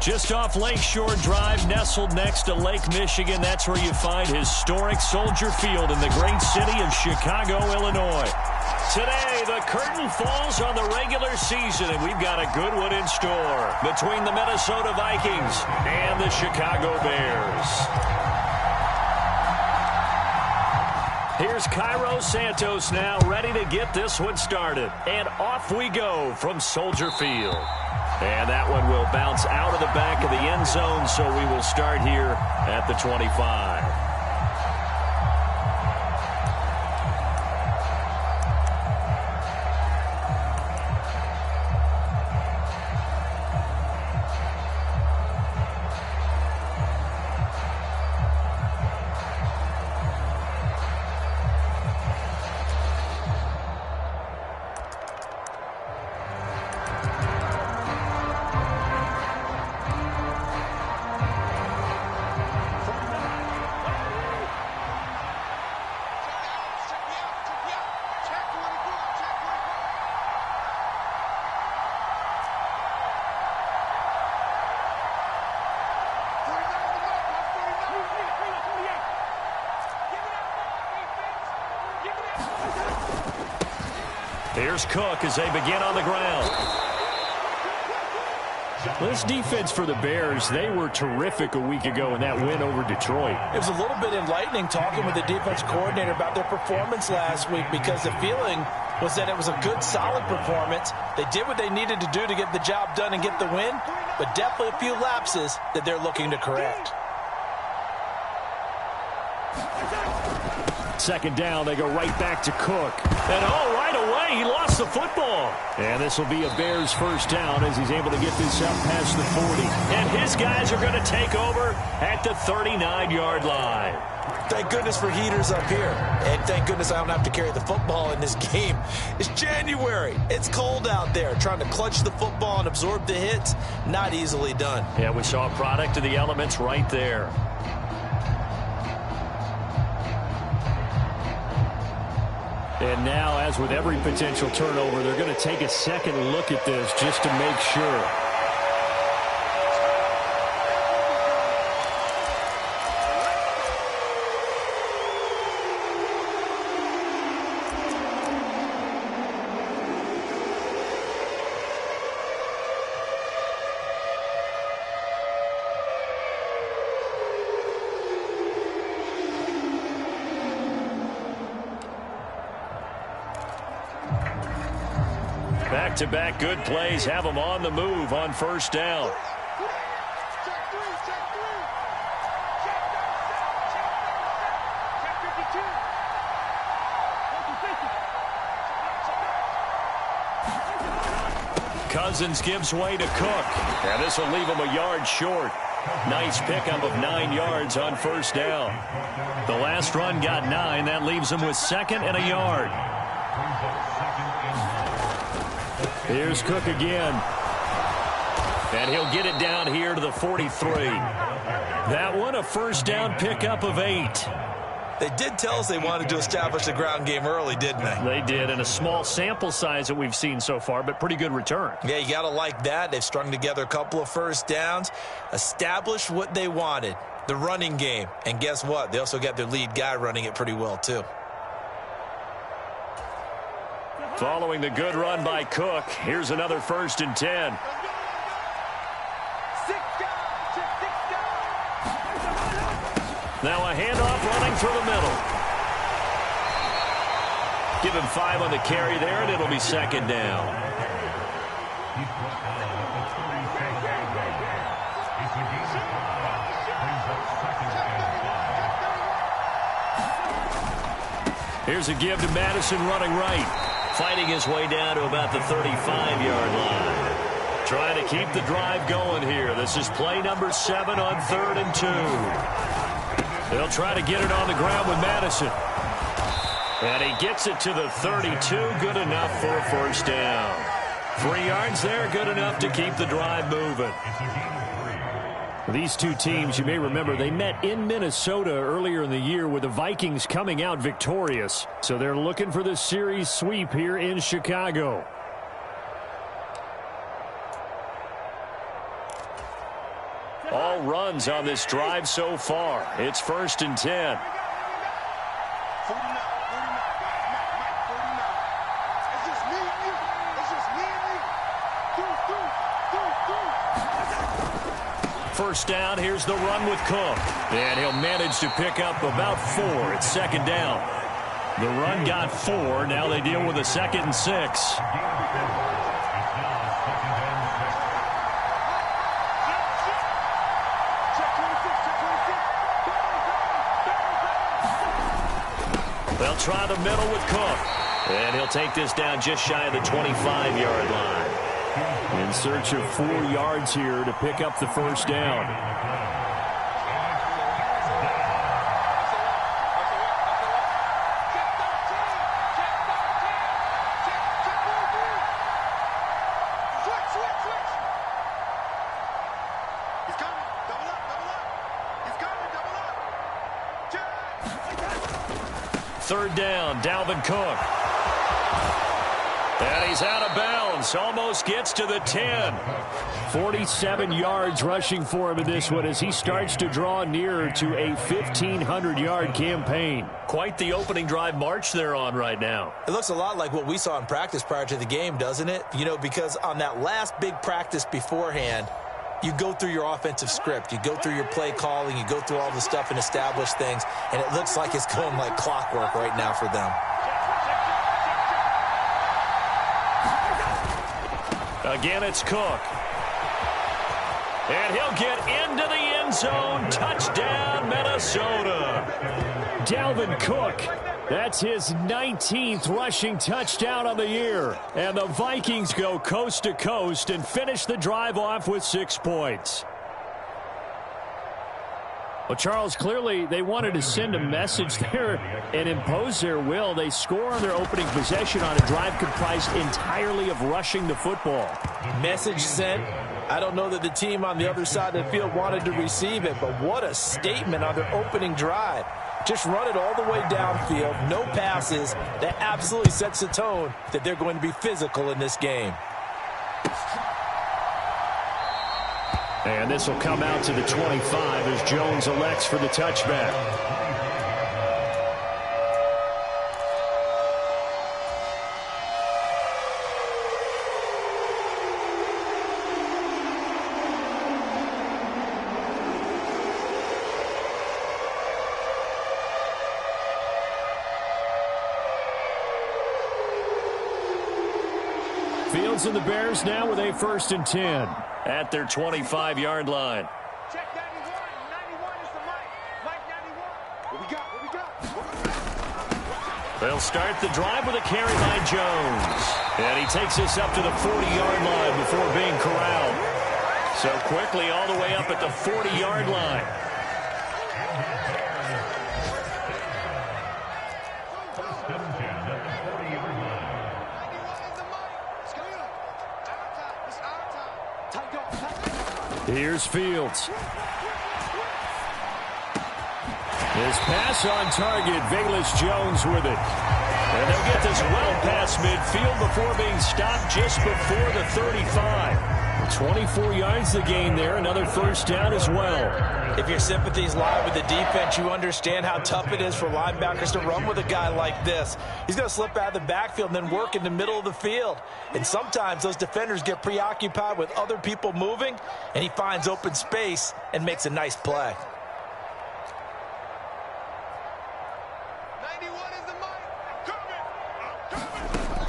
Just off Lakeshore Drive, nestled next to Lake Michigan. That's where you find historic Soldier Field in the great city of Chicago, Illinois. Today, the curtain falls on the regular season, and we've got a good one in store between the Minnesota Vikings and the Chicago Bears. Here's Cairo Santos now, ready to get this one started. And off we go from Soldier Field. And that one will bounce out of the back of the end zone, so we will start here at the 25. Here's Cook as they begin on the ground. This defense for the Bears, they were terrific a week ago in that win over Detroit. It was a little bit enlightening talking with the defense coordinator about their performance last week, because the feeling was that it was a good, solid performance. They did what they needed to do to get the job done and get the win, but definitely a few lapses that they're looking to correct. Second down, they go right back to Cook. And right away, he lost the football. And this will be a Bears first down as he's able to get this up past the 40. And his guys are going to take over at the 39-yard line. Thank goodness for heaters up here. And thank goodness I don't have to carry the football in this game. It's January. It's cold out there. Trying to clutch the football and absorb the hits, not easily done. Yeah, we saw a product of the elements right there. And now, as with every potential turnover, they're going to take a second look at this just to make sure. Back-to-back good plays have them on the move on first down. Cousins gives way to Cook. And this will leave him a yard short. Nice pickup of 9 yards on first down. The last run got 9. That leaves him with second and a yard. Here's Cook again. And he'll get it down here to the 43. That one a first down pickup of 8. They did tell us they wanted to establish the ground game early, didn't they? They did, in a small sample size that we've seen so far, but pretty good return. Yeah, you got to like that. They've strung together a couple of first downs, established what they wanted, the running game. And guess what? They also got their lead guy running it pretty well, too. Following the good run by Cook, here's another 1st and 10. Now a handoff running through the middle. Give him 5 on the carry there, and it'll be second down. Here's a give to Madison running right. Fighting his way down to about the 35-yard line. Trying to keep the drive going here. This is play number 7 on 3rd and 2. They'll try to get it on the ground with Madison. And he gets it to the 32. Good enough for a first down. 3 yards there, good enough to keep the drive moving. These two teams, you may remember, they met in Minnesota earlier in the year with the Vikings coming out victorious. So they're looking for the series sweep here in Chicago. All runs on this drive so far. It's 1st and 10. First down, here's the run with Cook. And he'll manage to pick up about 4. It's 2nd down. The run got 4. Now they deal with a 2nd and 6. They'll try the middle with Cook. And he'll take this down just shy of the 25-yard line. In search of 4 yards here to pick up the first down. Third down, Dalvin Cook. And he's out of bounds. Almost gets to the 10. 47 yards rushing for him in this one as he starts to draw nearer to a 1,500-yard campaign. Quite the opening drive march they're on right now. It looks a lot like what we saw in practice prior to the game, doesn't it? You know, because on that last big practice beforehand, you go through your offensive script. You go through your play calling. You go through all the stuff and establish things. And it looks like it's going like clockwork right now for them. Again, it's Cook. And he'll get into the end zone. Touchdown, Minnesota. Dalvin Cook. That's his 19th rushing touchdown on the year. And the Vikings go coast to coast and finish the drive off with 6 points. Well, Charles, clearly they wanted to send a message there and impose their will. They score on their opening possession on a drive comprised entirely of rushing the football. Message sent. I don't know that the team on the other side of the field wanted to receive it, but what a statement on their opening drive. Just run it all the way downfield, no passes. That absolutely sets the tone that they're going to be physical in this game. And this will come out to the 25 as Jones elects for the touchback. Fields and the Bears now with a 1st and 10 at their 25-yard line. Check 91. 91 is the Mike. Mike 91. What we got? What we got? They'll start the drive with a carry by Jones. And he takes this up to the 40-yard line before being corralled. So quickly all the way up at the 40-yard line. Here's Fields. His pass on target. Velus Jones with it. And they'll get this well past midfield before being stopped just before the 35. 24 yards the gain there. Another first down as well. If your sympathies lie with the defense, you understand how tough it is for linebackers to run with a guy like this. He's going to slip out of the backfield and then work in the middle of the field. And sometimes those defenders get preoccupied with other people moving, and he finds open space and makes a nice play. 91 is the Mike.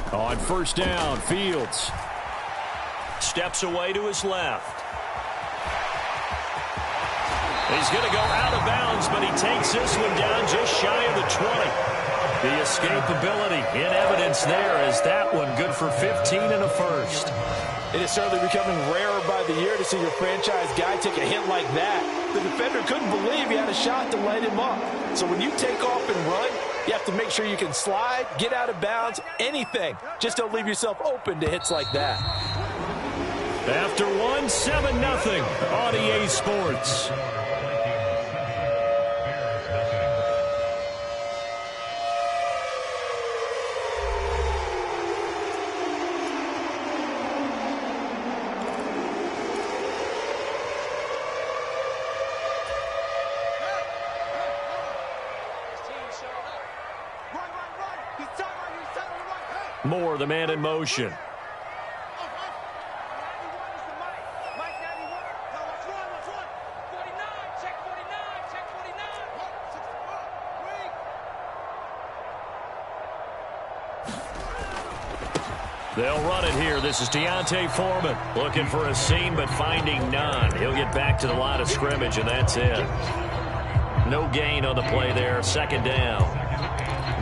Coming. On first down, Fields steps away to his left. He's going to go out of bounds, but he takes this one down just shy of the 20. The escapability in evidence there as that one good for 15 and a first. It is certainly becoming rarer by the year to see your franchise guy take a hit like that. The defender couldn't believe he had a shot to light him up. So when you take off and run, you have to make sure you can slide, get out of bounds, anything. Just don't leave yourself open to hits like that. After 7-0 on EA Sports. Moore, the man in motion. They'll run it here. This is D'Onta Foreman looking for a seam but finding none. He'll get back to the line of scrimmage, and that's it. No gain on the play there. Second down.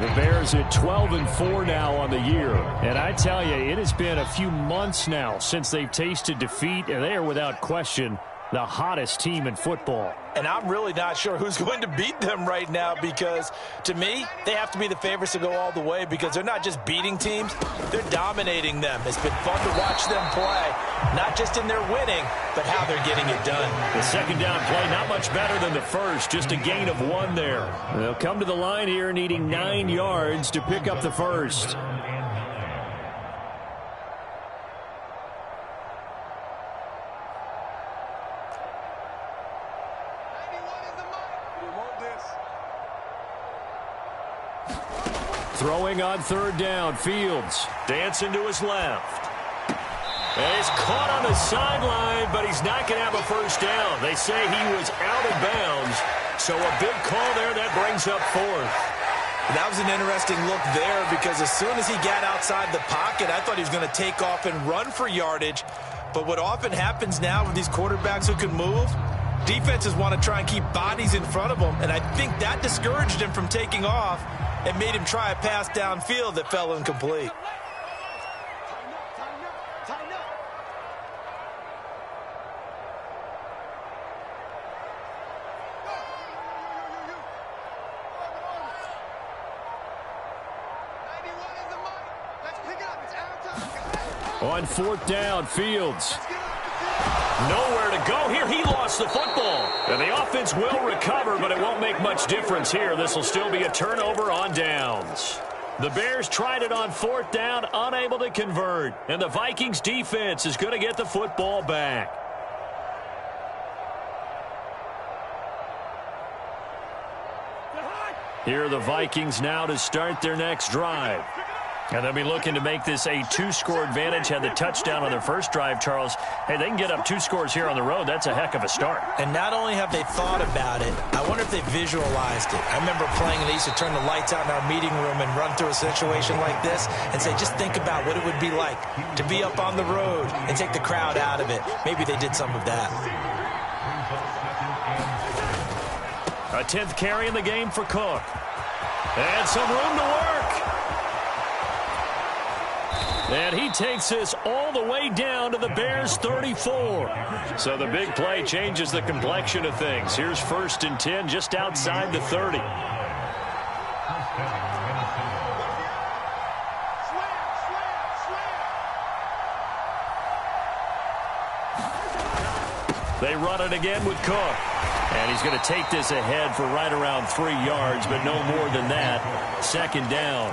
The Bears at 12-4 now on the year. And I tell you, it has been a few months now since they've tasted defeat, and they are without question the hottest team in football. And I'm really not sure who's going to beat them right now because, to me, they have to be the favorites to go all the way because they're not just beating teams, they're dominating them. It's been fun to watch them play, not just in their winning, but how they're getting it done. The second down play, not much better than the first, just a gain of 1 there. They'll come to the line here needing 9 yards to pick up the first. Throwing on third down, Fields dancing to his left. And he's caught on the sideline, but he's not going to have a first down. They say he was out of bounds, so a big call there that brings up 4th. That was an interesting look there because as soon as he got outside the pocket, I thought he was going to take off and run for yardage. But what often happens now with these quarterbacks who can move, defenses want to try and keep bodies in front of them, and I think that discouraged him from taking off and made him try a pass downfield that fell incomplete. On 4th down, Fields. Nowhere to go here. He lost the football. And the offense will recover, but it won't make much difference here. This will still be a turnover on downs. The Bears tried it on 4th down, unable to convert. And the Vikings defense is going to get the football back. Here are the Vikings now to start their next drive. And they'll be looking to make this a 2-score advantage. Had the touchdown on their first drive, Charles. Hey, they can get up 2 scores here on the road. That's a heck of a start. And not only have they thought about it, I wonder if they visualized it. I remember playing, and they used to turn the lights out in our meeting room and run through a situation like this and say, just think about what it would be like to be up on the road and take the crowd out of it. Maybe they did some of that. A 10th carry in the game for Cook. And some room to work. And he takes this all the way down to the Bears' 34. So the big play changes the complexion of things. Here's 1st and 10 just outside the 30. They run it again with Cook. And he's going to take this ahead for right around 3 yards, but no more than that. 2nd down.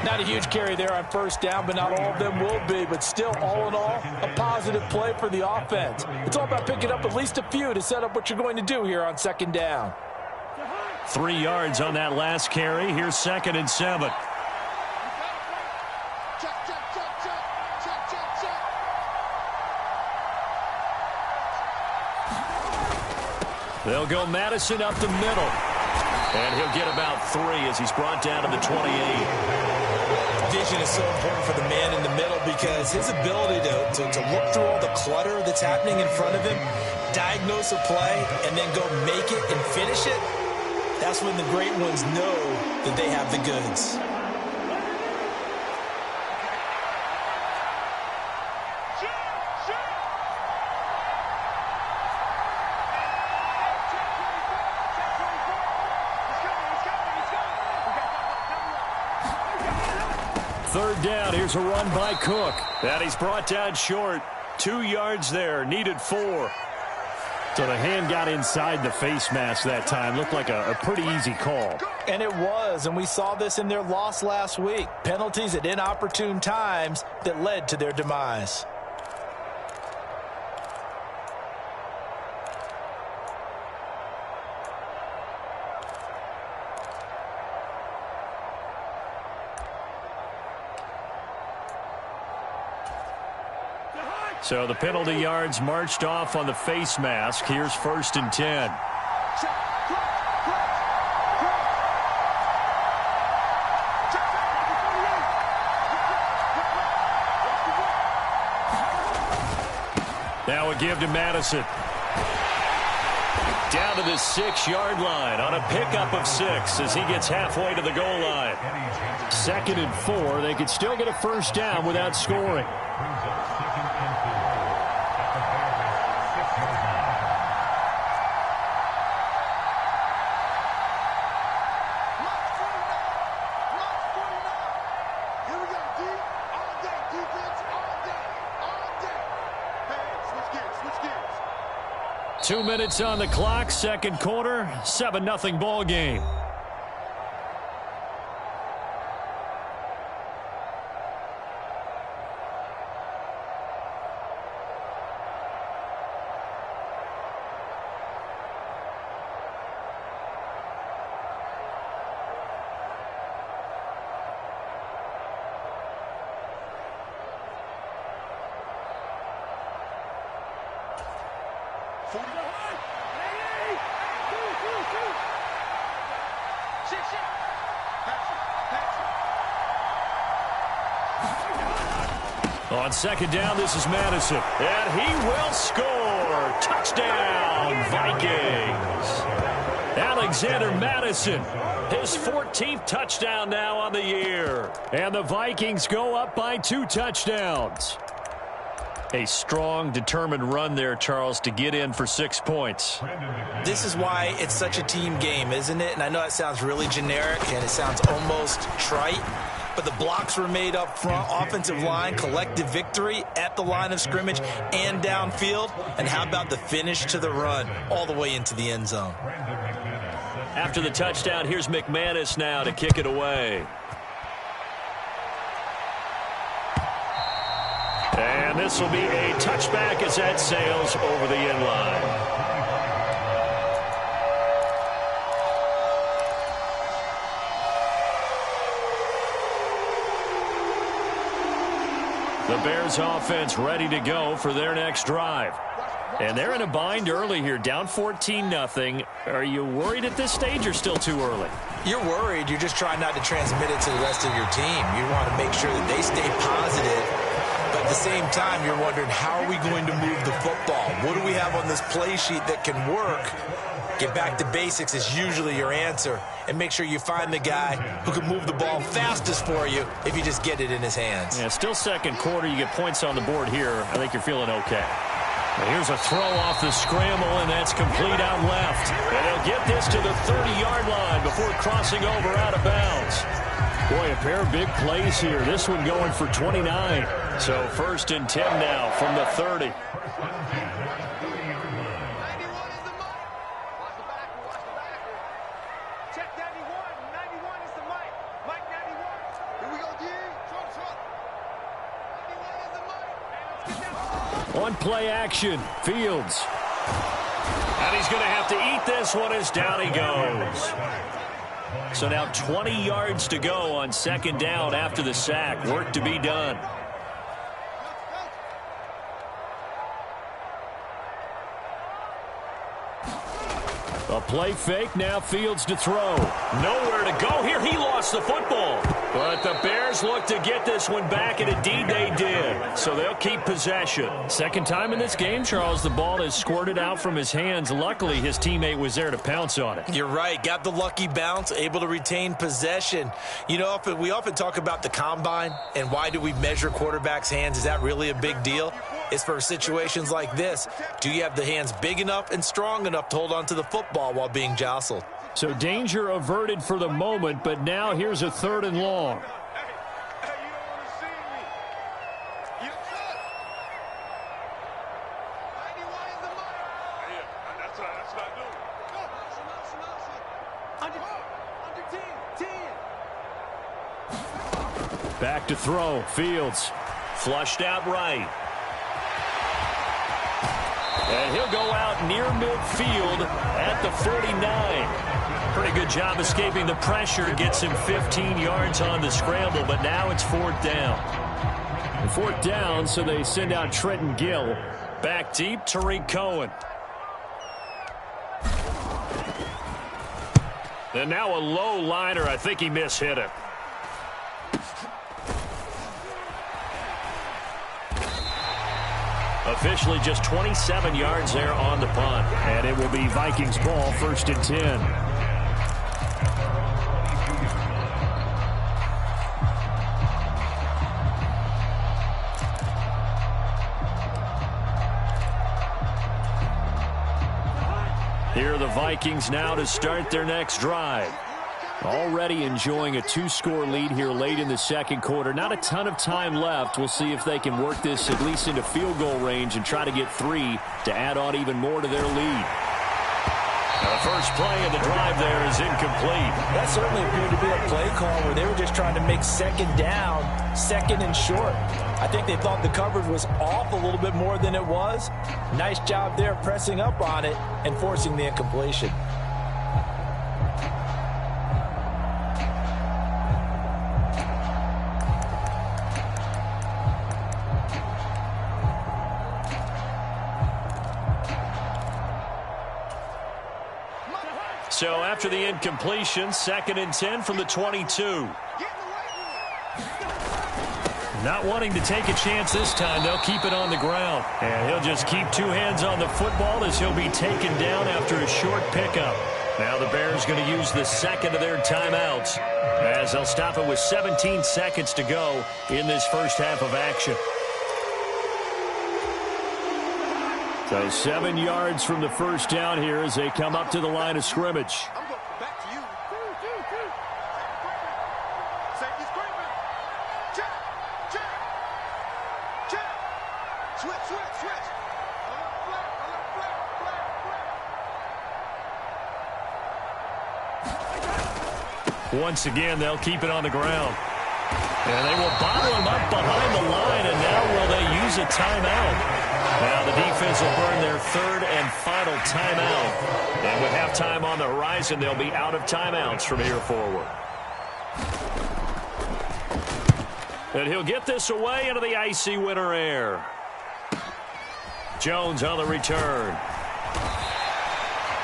Not a huge carry there on 1st down, but not all of them will be. But still, all in all, a positive play for the offense. It's all about picking up at least a few to set up what you're going to do here on 2nd down. 3 yards on that last carry. Here's 2nd and 7. They'll go Madison up the middle. And he'll get about 3 as he's brought down to the 28. Vision is so important for the man in the middle because his ability to look through all the clutter that's happening in front of him, diagnose a play, and then go make it and finish it, that's when the great ones know that they have the goods. third down. Here's a run by Cook. And he's brought down short. 2 yards there. Needed 4. So the hand got inside the face mask that time. Looked like a pretty easy call. And it was, and we saw this in their loss last week. Penalties at inopportune times that led to their demise. So the penalty yards marched off on the face mask. Here's 1st and 10. Now a give to Madison. Down to the 6-yard line on a pickup of 6 as he gets halfway to the goal line. 2nd and 4. They could still get a first down without scoring. Here we go, D. All day, defense, all day, all day. Hey, switch gears. 2 minutes on the clock, second quarter, 7-0 ball game. On second down, this is Madison. And he will score. Touchdown, Vikings. Alexander Madison, his 14th touchdown now on the year. And the Vikings go up by 2 touchdowns. A strong, determined run there, Charles, to get in for 6 points. This is why it's such a team game, isn't it? And I know it sounds really generic and it sounds almost trite, but the blocks were made up front, offensive line, collective victory at the line of scrimmage and downfield. And how about the finish to the run all the way into the end zone? After the touchdown, here's McManus now to kick it away. And this will be a touchback as that sails over the end line. The Bears offense ready to go for their next drive. And they're in a bind early here, down 14-0. Are you worried at this stage or still too early? You're worried. You're just trying not to transmit it to the rest of your team. You want to make sure that they stay positive. But at the same time, you're wondering, how are we going to move the football? What do we have on this play sheet that can work? Get back to basics is usually your answer. And make sure you find the guy who can move the ball fastest for you if you just get it in his hands. Yeah, still second quarter. You get points on the board here. I think you're feeling okay. Well, here's a throw off the scramble, and that's complete out left. And they'll get this to the 30-yard line before crossing over out of bounds. Boy, a pair of big plays here. This one going for 29. So 1st and 10 now from the 30. 91 is the mic. Watch the back. Check 91. 91 is the mic. Mike 91. Here we go, D. Truck. 91 is the mic. Hey, let's get down. On play action, Fields. And he's going to have to eat this one as down he goes. So now 20 yards to go on second down after the sack. Work to be done. A play fake, now Fields to throw. Nowhere to go here. He lost the football. But the Bears look to get this one back, and indeed they did. So they'll keep possession. Second time in this game, Charles, the ball has squirted out from his hands. Luckily, his teammate was there to pounce on it. You're right. Got the lucky bounce, able to retain possession. You know, we often talk about the combine and why do we measure quarterbacks' hands. Is that really a big deal? It's for situations like this. Do you have the hands big enough and strong enough to hold on to the football while being jostled? So danger averted for the moment, but now here's a 3rd and long. Back to throw. Fields. Flushed out right. And he'll go out near midfield at the 49. Pretty good job escaping the pressure. Gets him 15 yards on the scramble, but now it's 4th down. 4th down, so they send out Trenton Gill. Back deep, Tariq Cohen. And now a low liner. I think he mishit it. Officially just 27 yards there on the punt. And it will be Vikings ball, 1st and 10. Here are the Vikings now to start their next drive. Already enjoying a 2-score lead here late in the 2nd quarter. Not a ton of time left. We'll see if they can work this at least into field goal range and try to get 3 to add on even more to their lead. The first play of the drive there is incomplete. That certainly appeared to be a play call where they were just trying to make 2nd down, 2nd and short. I think they thought the coverage was off a little bit more than it was. Nice job there pressing up on it and forcing the incompletion. So after the incompletion, 2nd and 10 from the 22. Not wanting to take a chance this time, they'll keep it on the ground. And he'll just keep 2 hands on the football as he'll be taken down after a short pickup. Now the Bears going to use the 2nd of their timeouts as they'll stop it with 17 seconds to go in this first half of action. So 7 yards from the first down here as they come up to the line of scrimmage. I'm going back to you. Safety screaming. Check. Switch. Once again, they'll keep it on the ground. And they will bottle him up behind the line, and now will they use a timeout? Now the defense will burn their 3rd and final timeout. And with halftime on the horizon, they'll be out of timeouts from here forward. And he'll get this away into the icy winter air. Jones on the return.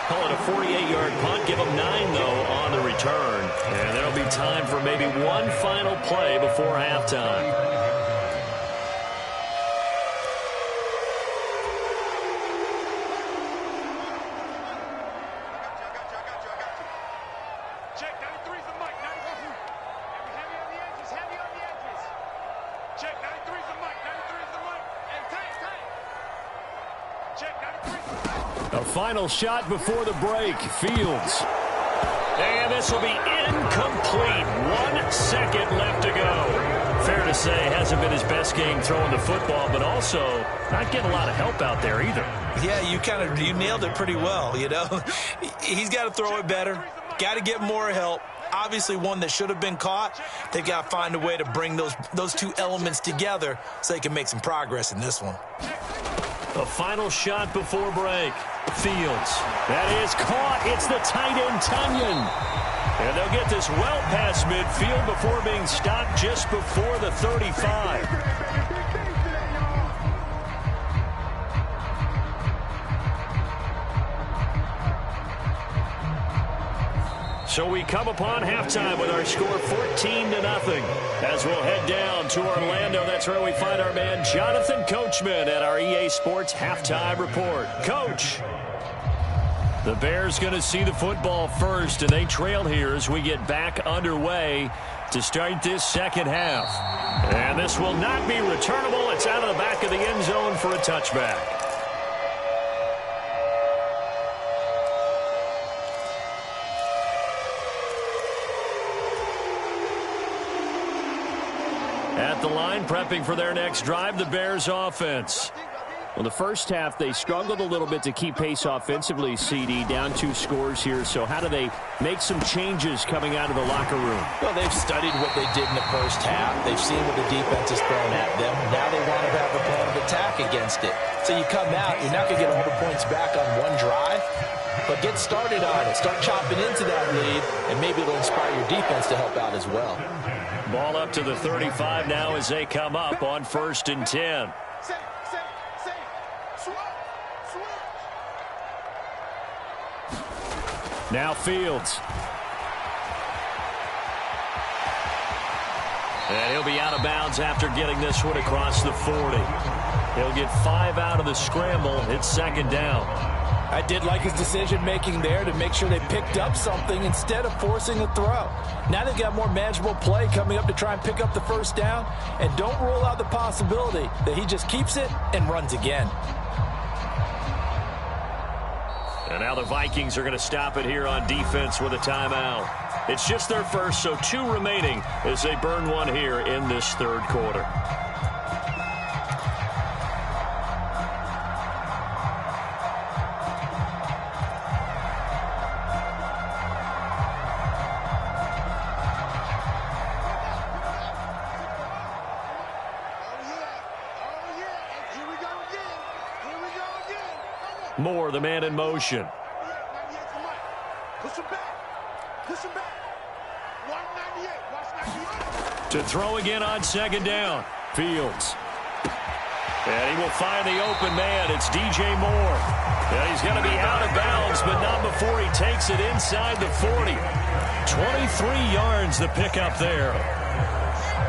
Call it a 48-yard punt. Give them 9, though, on the return. And there'll be time for maybe one final play before halftime. A final shot before the break. Fields. And this will be incomplete. 1 second left to go. Fair to say, hasn't been his best game throwing the football, but also not getting a lot of help out there either. Yeah, you nailed it pretty well, you know. He's got to throw it better. Got to get more help. Obviously one that should have been caught. They've got to find a way to bring those 2 elements together so they can make some progress in this one. A final shot before break. Fields. That is caught. It's the tight end, Tunyon. And they'll get this well past midfield before being stopped just before the 35. So we come upon halftime with our score 14-0 as we'll head down to Orlando. That's where we find our man Jonathan Coachman at our EA Sports Halftime Report. Coach. The Bears going to see the football first, and they trail here as we get back underway to start this second half. And this will not be returnable. It's out of the back of the end zone for a touchback. At the line, prepping for their next drive, the Bears offense. Well, the first half, they struggled a little bit to keep pace offensively, CD, down 2 scores here. So how do they make some changes coming out of the locker room? Well, they've studied what they did in the first half. They've seen what the defense has thrown at them. Now they want to have a plan of attack against it. So you come out, you're not going to get 100 points back on one drive, but get started on it. Start chopping into that lead, and maybe it'll inspire your defense to help out as well. Ball up to the 35 now as they come up on 1st and 10. Now Fields. And he'll be out of bounds after getting this one across the 40. He'll get 5 out of the scramble. It's 2nd down. I did like his decision-making there to make sure they picked up something instead of forcing a throw. Now they've got more manageable play coming up to try and pick up the 1st down. And don't rule out the possibility that he just keeps it and runs again. And now the Vikings are going to stop it here on defense with a timeout. It's just their first, so 2 remaining as they burn one here in this 3rd quarter. Moore, the man in motion. Push him back. Push him back. 198. Watch 98. To throw again on 2nd down. Fields. And he will find the open man. It's DJ Moore. And he's going to be out of bounds, but not before he takes it inside the 40. 23 yards the pickup there.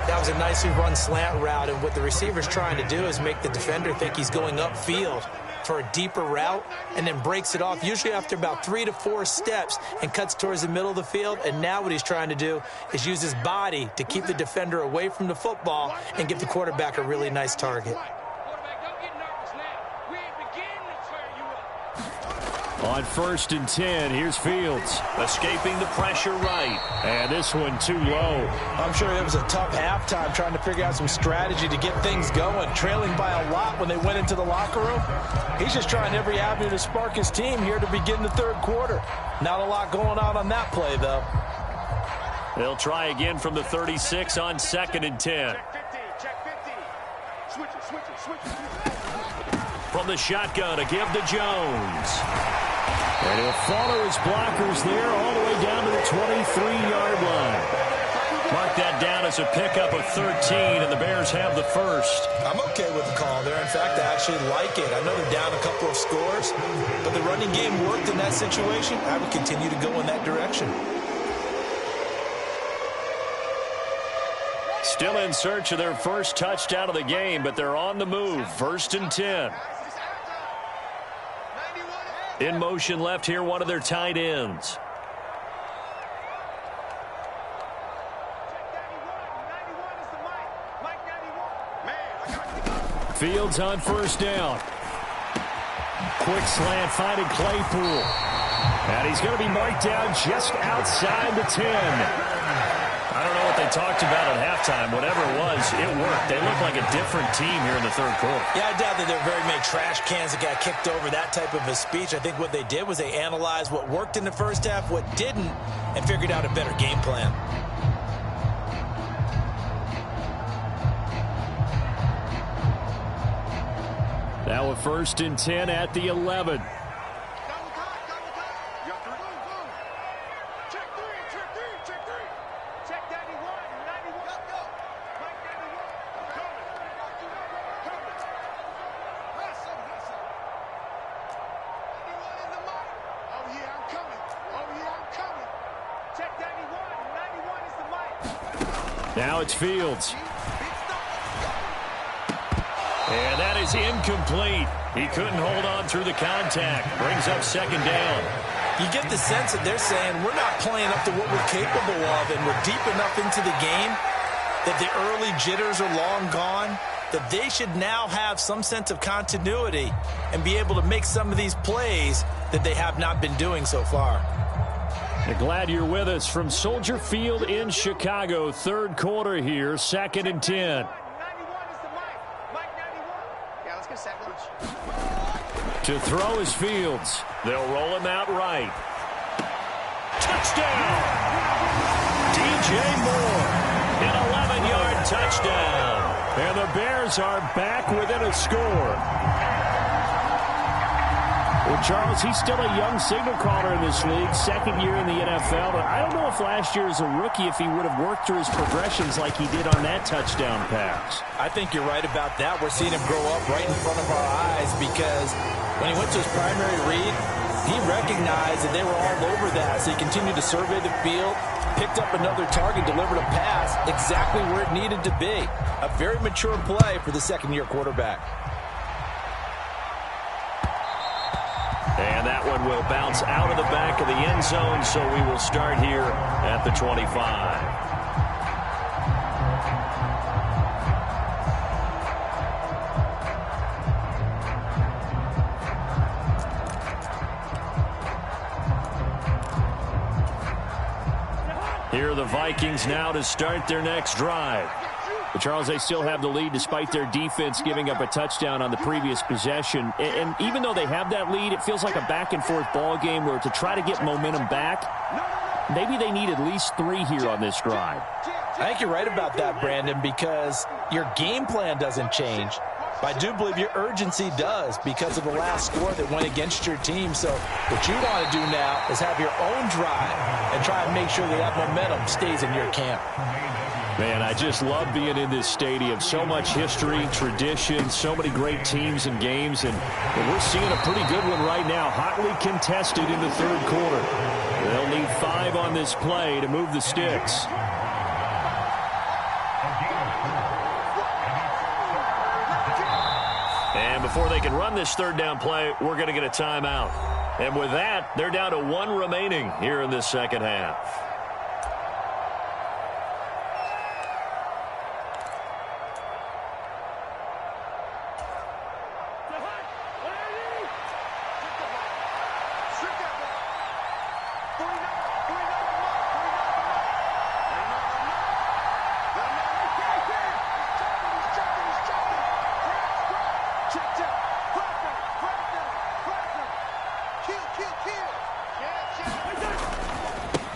That was a nicely run slant route, and what the receiver's trying to do is make the defender think he's going upfield for a deeper route, and then breaks it off, usually after about 3 to 4 steps, and cuts towards the middle of the field. And now what he's trying to do is use his body to keep the defender away from the football and give the quarterback a really nice target. On 1st and 10, here's Fields. Escaping the pressure right. And this one too low. I'm sure it was a tough halftime trying to figure out some strategy to get things going. Trailing by a lot when they went into the locker room. He's just trying every avenue to spark his team here to begin the 3rd quarter. Not a lot going on that play, though. They'll try again from the 36 on 2nd and 10. Check 50. Switch it. From the shotgun to give to Jones. And he'll follow his blockers there all the way down to the 23-yard line. Mark that down as a pickup of 13, and the Bears have the 1st. I'm okay with the call there. In fact, I actually like it. I know they're down a couple of scores, but the running game worked in that situation. I would continue to go in that direction. Still in search of their 1st touchdown of the game, but they're on the move. 1st and 10. In motion left here, one of their tight ends. Fields on 1st down. Quick slant finding Claypool. And he's going to be marked down just outside the 10. I don't know what they talked about at halftime. Whatever it was, it worked. They look like a different team here in the 3rd quarter. Yeah, I doubt that there are very many trash cans that got kicked over, that type of a speech. I think what they did was they analyzed what worked in the first half, what didn't, and figured out a better game plan. Now a 1st and 10 at the 11. Now it's Fields. And that is incomplete. He couldn't hold on through the contact. Brings up 2nd down. You get the sense that they're saying we're not playing up to what we're capable of, and we're deep enough into the game that the early jitters are long gone, that they should now have some sense of continuity and be able to make some of these plays that they have not been doing so far. Glad you're with us from Soldier Field in Chicago. 3rd quarter here, 2nd and 10. 91 is the Mike. Mike 91. Yeah, let's get a sack lunch. To throw is Fields. They'll roll him out right. Touchdown! DJ Moore. An 11-yard touchdown. And the Bears are back within a score. Well, Charles, he's still a young signal caller in this league, second year in the NFL. But I don't know if last year as a rookie, if he would have worked through his progressions like he did on that touchdown pass. I think you're right about that. We're seeing him grow up right in front of our eyes because when he went to his primary read, he recognized that they were all over that. So he continued to survey the field, picked up another target, delivered a pass exactly where it needed to be. A very mature play for the second-year quarterback. And that one will bounce out of the back of the end zone, so we will start here at the 25. Here are the Vikings now to start their next drive. But Charles, they still have the lead despite their defense giving up a touchdown on the previous possession. And even though they have that lead, it feels like a back-and-forth ball game where to try to get momentum back, maybe they need at least 3 here on this drive. I think you're right about that, Brandon, because your game plan doesn't change. But I do believe your urgency does because of the last score that went against your team. So what you want to do now is have your own drive and try and make sure that that momentum stays in your camp. Man, I just love being in this stadium. So much history, tradition, so many great teams and games. And we're seeing a pretty good one right now, hotly contested in the third quarter. They'll need 5 on this play to move the sticks. And before they can run this third down play, we're going to get a timeout. And with that, they're down to 1 remaining here in this second half.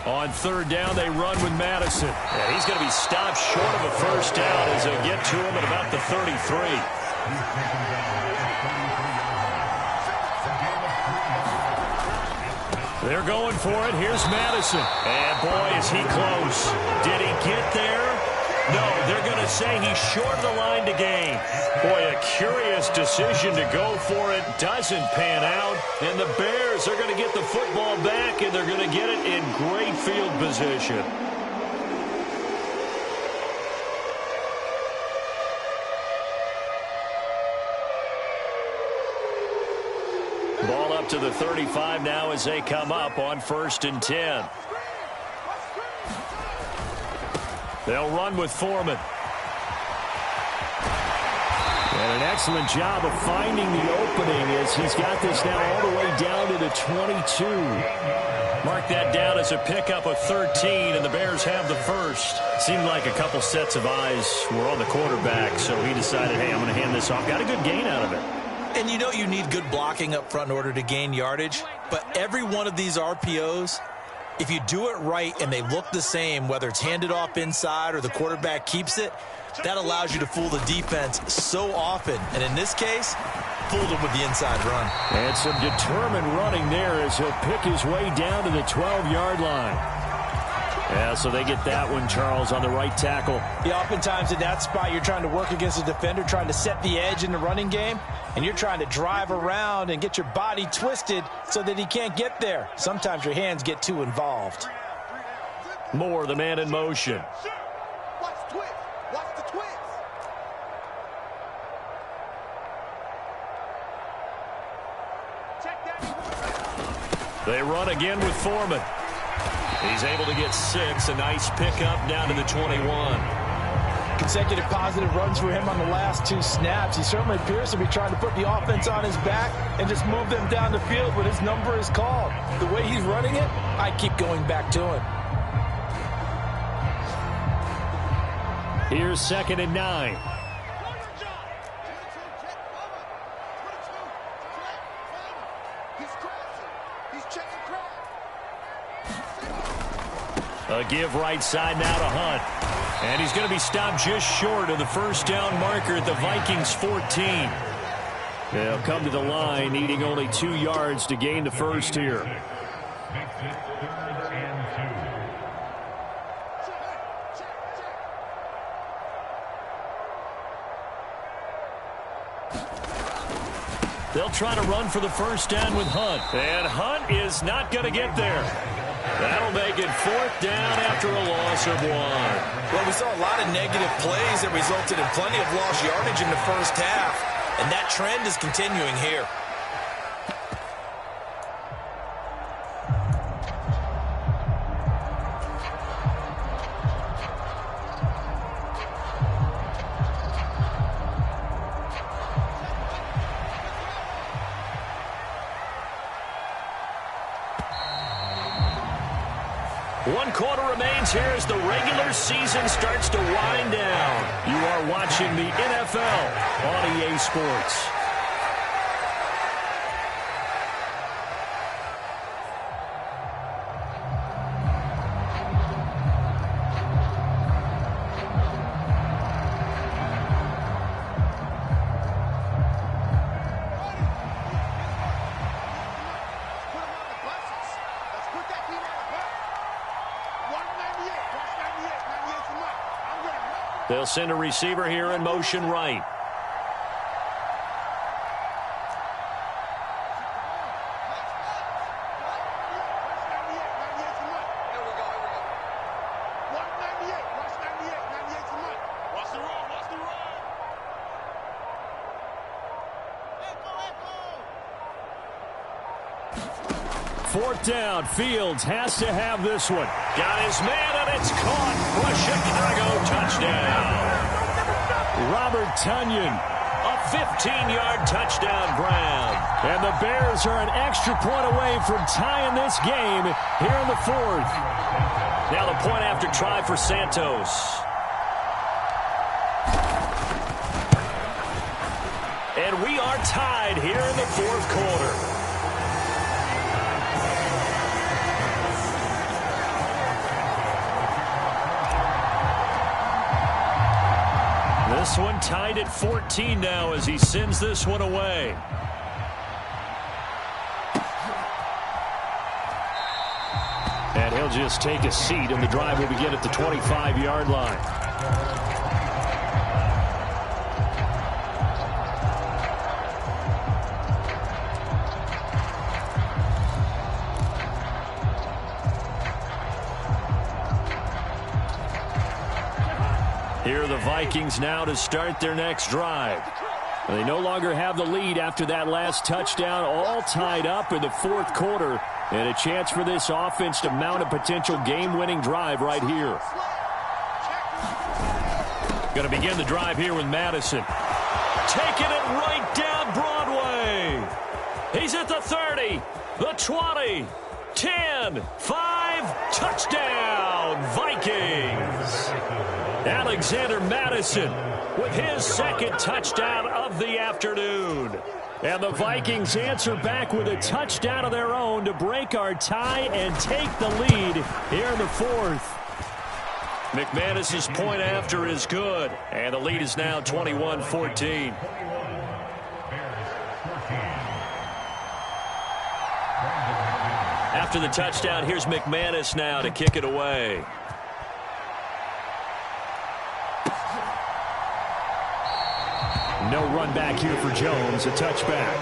On third down, they run with Madison. And he's going to be stopped short of a first down as they get to him at about the 33. They're going for it. Here's Madison. And boy, is he close. Did he get there? No, they're going to say he's short of the line to gain. Boy, a curious decision to go for it. Doesn't pan out. And the Bears are going to get the football back, and they're going to get it in great field position. Ball up to the 35 now as they come up on 1st and 10. They'll run with Foreman. And an excellent job of finding the opening as he's got this now all the way down to the 22. Mark that down as a pickup of 13, and the Bears have the first. Seemed like a couple sets of eyes were on the quarterback, so he decided, hey, I'm going to hand this off. Got a good gain out of it. And you know you need good blocking up front in order to gain yardage, but every one of these RPOs, if you do it right and they look the same, whether it's handed off inside or the quarterback keeps it, that allows you to fool the defense so often. And in this case, fooled him with the inside run. And some determined running there as he'll pick his way down to the 12-yard line. Yeah, so they get that one, Charles, on the right tackle. Yeah, oftentimes in that spot, you're trying to work against a defender, trying to set the edge in the running game, and you're trying to drive around and get your body twisted so that he can't get there. Sometimes your hands get too involved. Moore, the man in motion. Watch the twist. Watch the twist. Check that. They run again with Foreman. He's able to get 6. A nice pickup down to the 21. Consecutive positive runs for him on the last 2 snaps. He certainly appears to be trying to put the offense on his back and just move them down the field when his number is called. The way he's running it, I keep going back to him. Here's 2nd and 9. He's crossing. He's checking crowd. A give right side now to Hunt. And he's going to be stopped just short of the first down marker at the Vikings 14. They'll come to the line needing only 2 yards to gain the first here. They'll try to run for the first down with Hunt. And Hunt is not going to get there. That'll make it 4th down after a loss of 1. Well, we saw a lot of negative plays that resulted in plenty of lost yardage in the first half, and that trend is continuing here. One quarter remains here as the regular season starts to wind down. You are watching the NFL on EA Sports. They'll send a receiver here in motion right. Fourth down. Fields has to have this one. Got his man, and it's caught for a Chicago touchdown. Robert Tonyan, a 15-yard touchdown grab. And the Bears are an extra point away from tying this game here in the 4th. Now the point after try for Santos. And we are tied here in the 4th quarter. This one tied at 14 now as he sends this one away. And he'll just take a seat, and the drive will begin at the 25-yard line. Here are the Vikings now to start their next drive. They no longer have the lead after that last touchdown, all tied up in the 4th quarter, and a chance for this offense to mount a potential game-winning drive right here. Going to begin the drive here with Madison. Taking it right down Broadway. He's at the 30, the 20, 10, 5, touchdown, Vikings. Alexander Madison with his 2nd touchdown of the afternoon. And the Vikings answer back with a touchdown of their own to break our tie and take the lead here in the 4th. McManus's point after is good, and the lead is now 21-14. After the touchdown, here's McManus now to kick it away. No run back here for Jones, a touchback.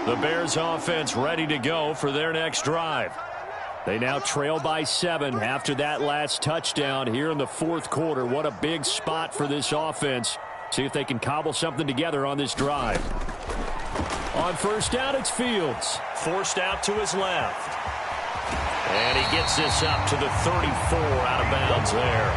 The Bears offense ready to go for their next drive. They now trail by 7 after that last touchdown here in the 4th quarter. What a big spot for this offense. See if they can cobble something together on this drive. On first down, it's Fields. Forced out to his left. And he gets this up to the 34, out of bounds there.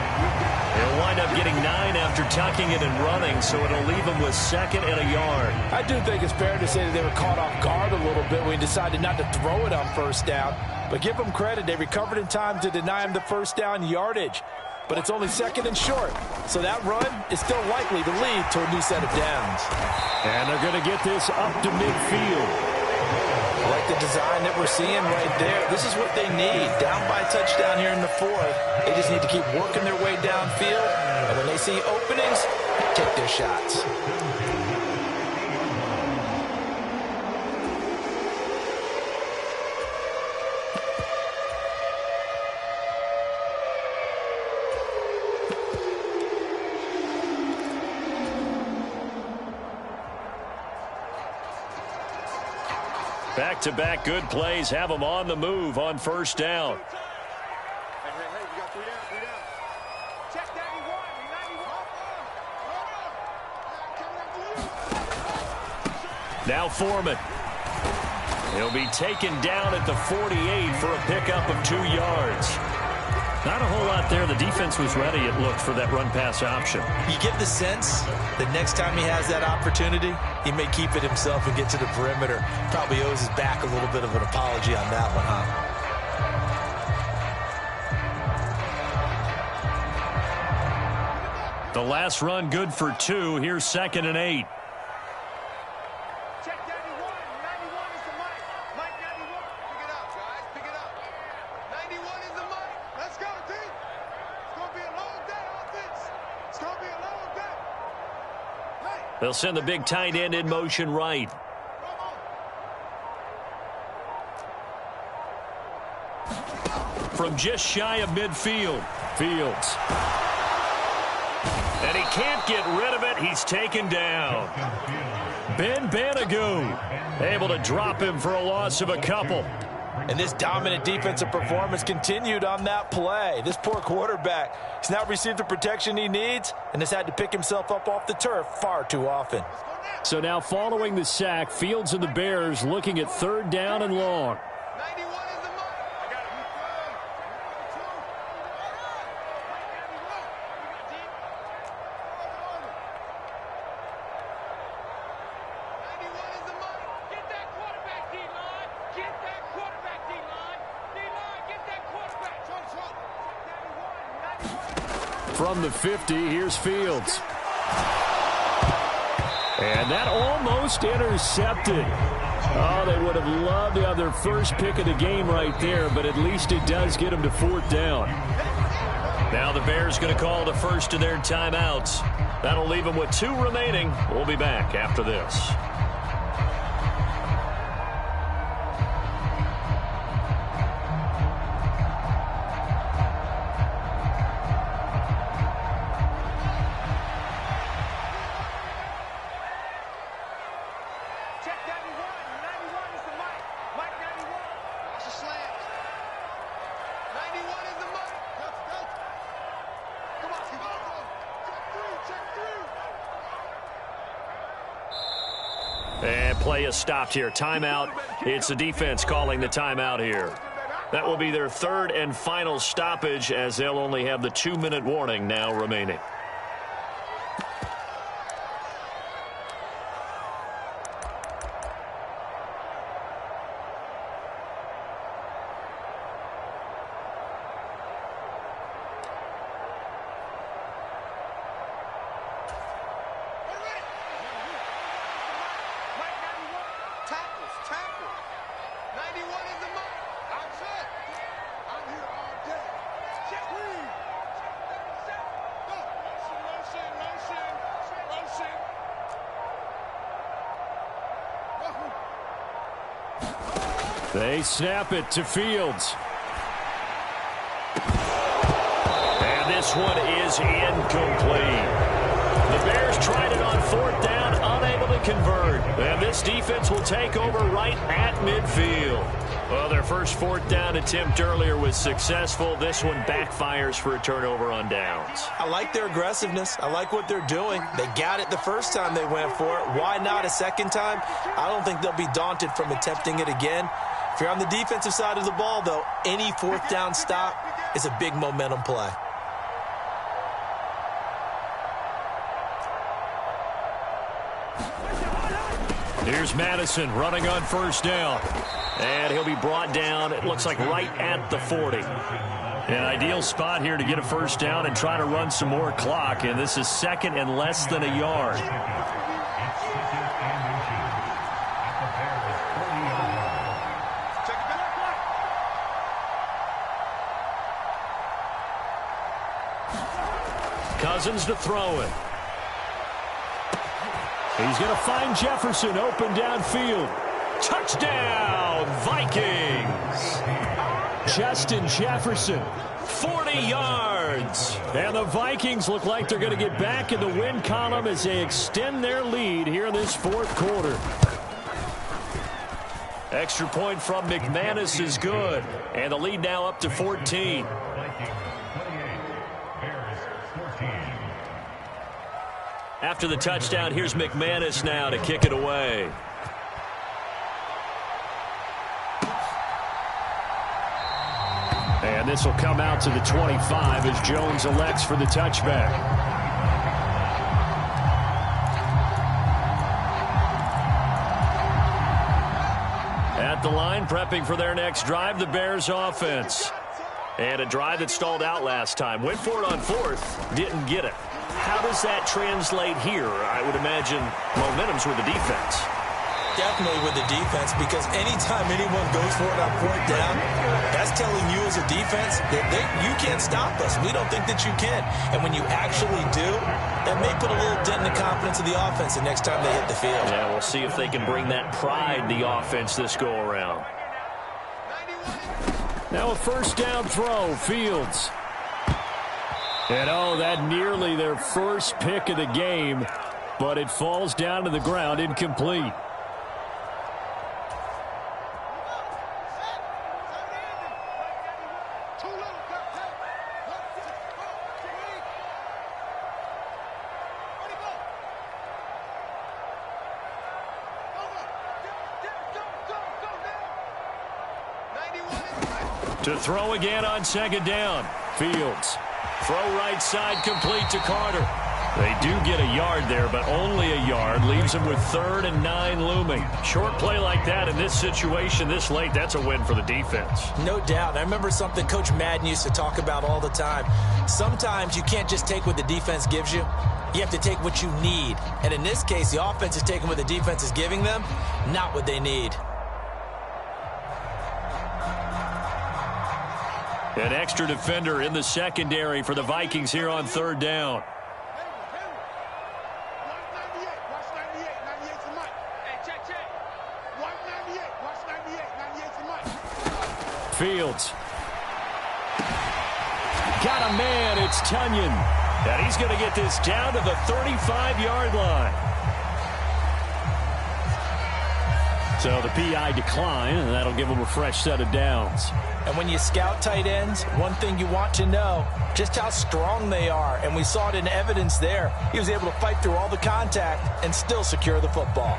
He'll wind up getting 9 after tucking it and running, so it'll leave him with 2nd and a yard. I do think it's fair to say that they were caught off guard a little bit when he decided not to throw it on 1st down. But give them credit. They recovered in time to deny him the 1st down yardage. But it's only 2nd and short. So that run is still likely to lead to a new set of downs. And they're going to get this up to midfield. I like the design that we're seeing right there. This is what they need. Down by a touchdown here in the 4th. They just need to keep working their way downfield. And when they see openings, take their shots. Back-to-back good plays have them on the move on 1st down. Hey, we got 3 down. Check 91. Now Foreman. He'll be taken down at the 48 for a pickup of 2 yards. Not a whole lot there. The defense was ready, it looked, for that run-pass option. You get the sense that next time he has that opportunity, he may keep it himself and get to the perimeter. Probably owes his back a little bit of an apology on that one, huh? The last run good for 2. Here's 2nd and 8. Check 91. 91 is the mic. Mike 91. Pick it up, guys. Pick it up. 91 is the mic. Let's go, team. It's going to be a long day, offense. It's going to be a long day. Hey. They'll send the big tight end in motion right. From just shy of midfield. Fields. And he can't get rid of it. He's taken down. Ben Banogu able to drop him for a loss of a couple. And this dominant defensive performance continued on that play. This poor quarterback has now received the protection he needs and has had to pick himself up off the turf far too often. So now following the sack, Fields and the Bears looking at 3rd down and long. 91 is the mic. I got it. 91 is the mic. Get that quarterback, D-line. Get that quarterback, D-line. D-line, get that quarterback. From the 50, here's Fields. And that almost intercepted. Oh, they would have loved to have their first pick of the game right there, but at least it does get them to 4th down. Now the Bears going to call the first of their timeouts. That'll leave them with 2 remaining. We'll be back after this. Check 91. 91 is the mic. Mike 91. Watch the slant. 91 is the mic. Go. Come on, go. Check 3. And play is stopped here. Timeout. It's the defense calling the timeout here. That will be their 3rd and final stoppage, as they'll only have the 2-minute warning now remaining. Tackles. 91 is the mic. I'm set. I'm here all day. Check 3. Go. Motion. They snap it to Fields. And this one is incomplete. The Bears tried it on 4th down, unable to convert. And this defense will take over right at midfield. Well, their first 4th down attempt earlier was successful. This one backfires for a turnover on downs. I like their aggressiveness. I like what they're doing. They got it the first time they went for it. Why not a second time? I don't think they'll be daunted from attempting it again. If you're on the defensive side of the ball, though, any fourth down stop is a big momentum play. Here's Madison running on first down. And he'll be brought down, it looks like, right at the 40. An ideal spot here to get a first down and try to run some more clock. And this is second and less than a yard. Cousins to throw it. He's going to find Jefferson open downfield. Touchdown, Vikings! Justin Jefferson, 40 yards. And the Vikings look like they're going to get back in the win column as they extend their lead here in this fourth quarter. Extra point from McManus is good. And the lead now up to 14. After the touchdown, here's McManus now to kick it away. And this will come out to the 25 as Jones elects for the touchback. At the line, prepping for their next drive, the Bears offense. And a drive that stalled out last time. Went for it on fourth, didn't get it. How does that translate here? I would imagine momentum's with the defense. Definitely with the defense, because anytime anyone goes for it on fourth down, that's telling you as a defense that you can't stop us. We don't think that you can. And when you actually do, that may put a little dent in the confidence of the offense the next time they hit the field. Yeah, we'll see if they can bring that pride, the offense, this go-around. Now a first down throw, Fields. And oh, that nearly their first pick of the game, but it falls down to the ground incomplete. To throw again on second down, Fields. Throw right side complete to Carter. They do get a yard there, but only a yard. Leaves them with 3rd and 9 looming. Short play like that in this situation this late, that's a win for the defense. No doubt. I remember something Coach Madden used to talk about all the time. Sometimes you can't just take what the defense gives you. You have to take what you need. And in this case, the offense is taking what the defense is giving them, not what they need. An extra defender in the secondary for the Vikings here on third down. Fields. Got a man, it's Tunyon. And he's going to get this down to the 35-yard line. So the PI decline, and that'll give them a fresh set of downs. And when you scout tight ends, one thing you want to know, just how strong they are. And we saw it in evidence there. He was able to fight through all the contact and still secure the football.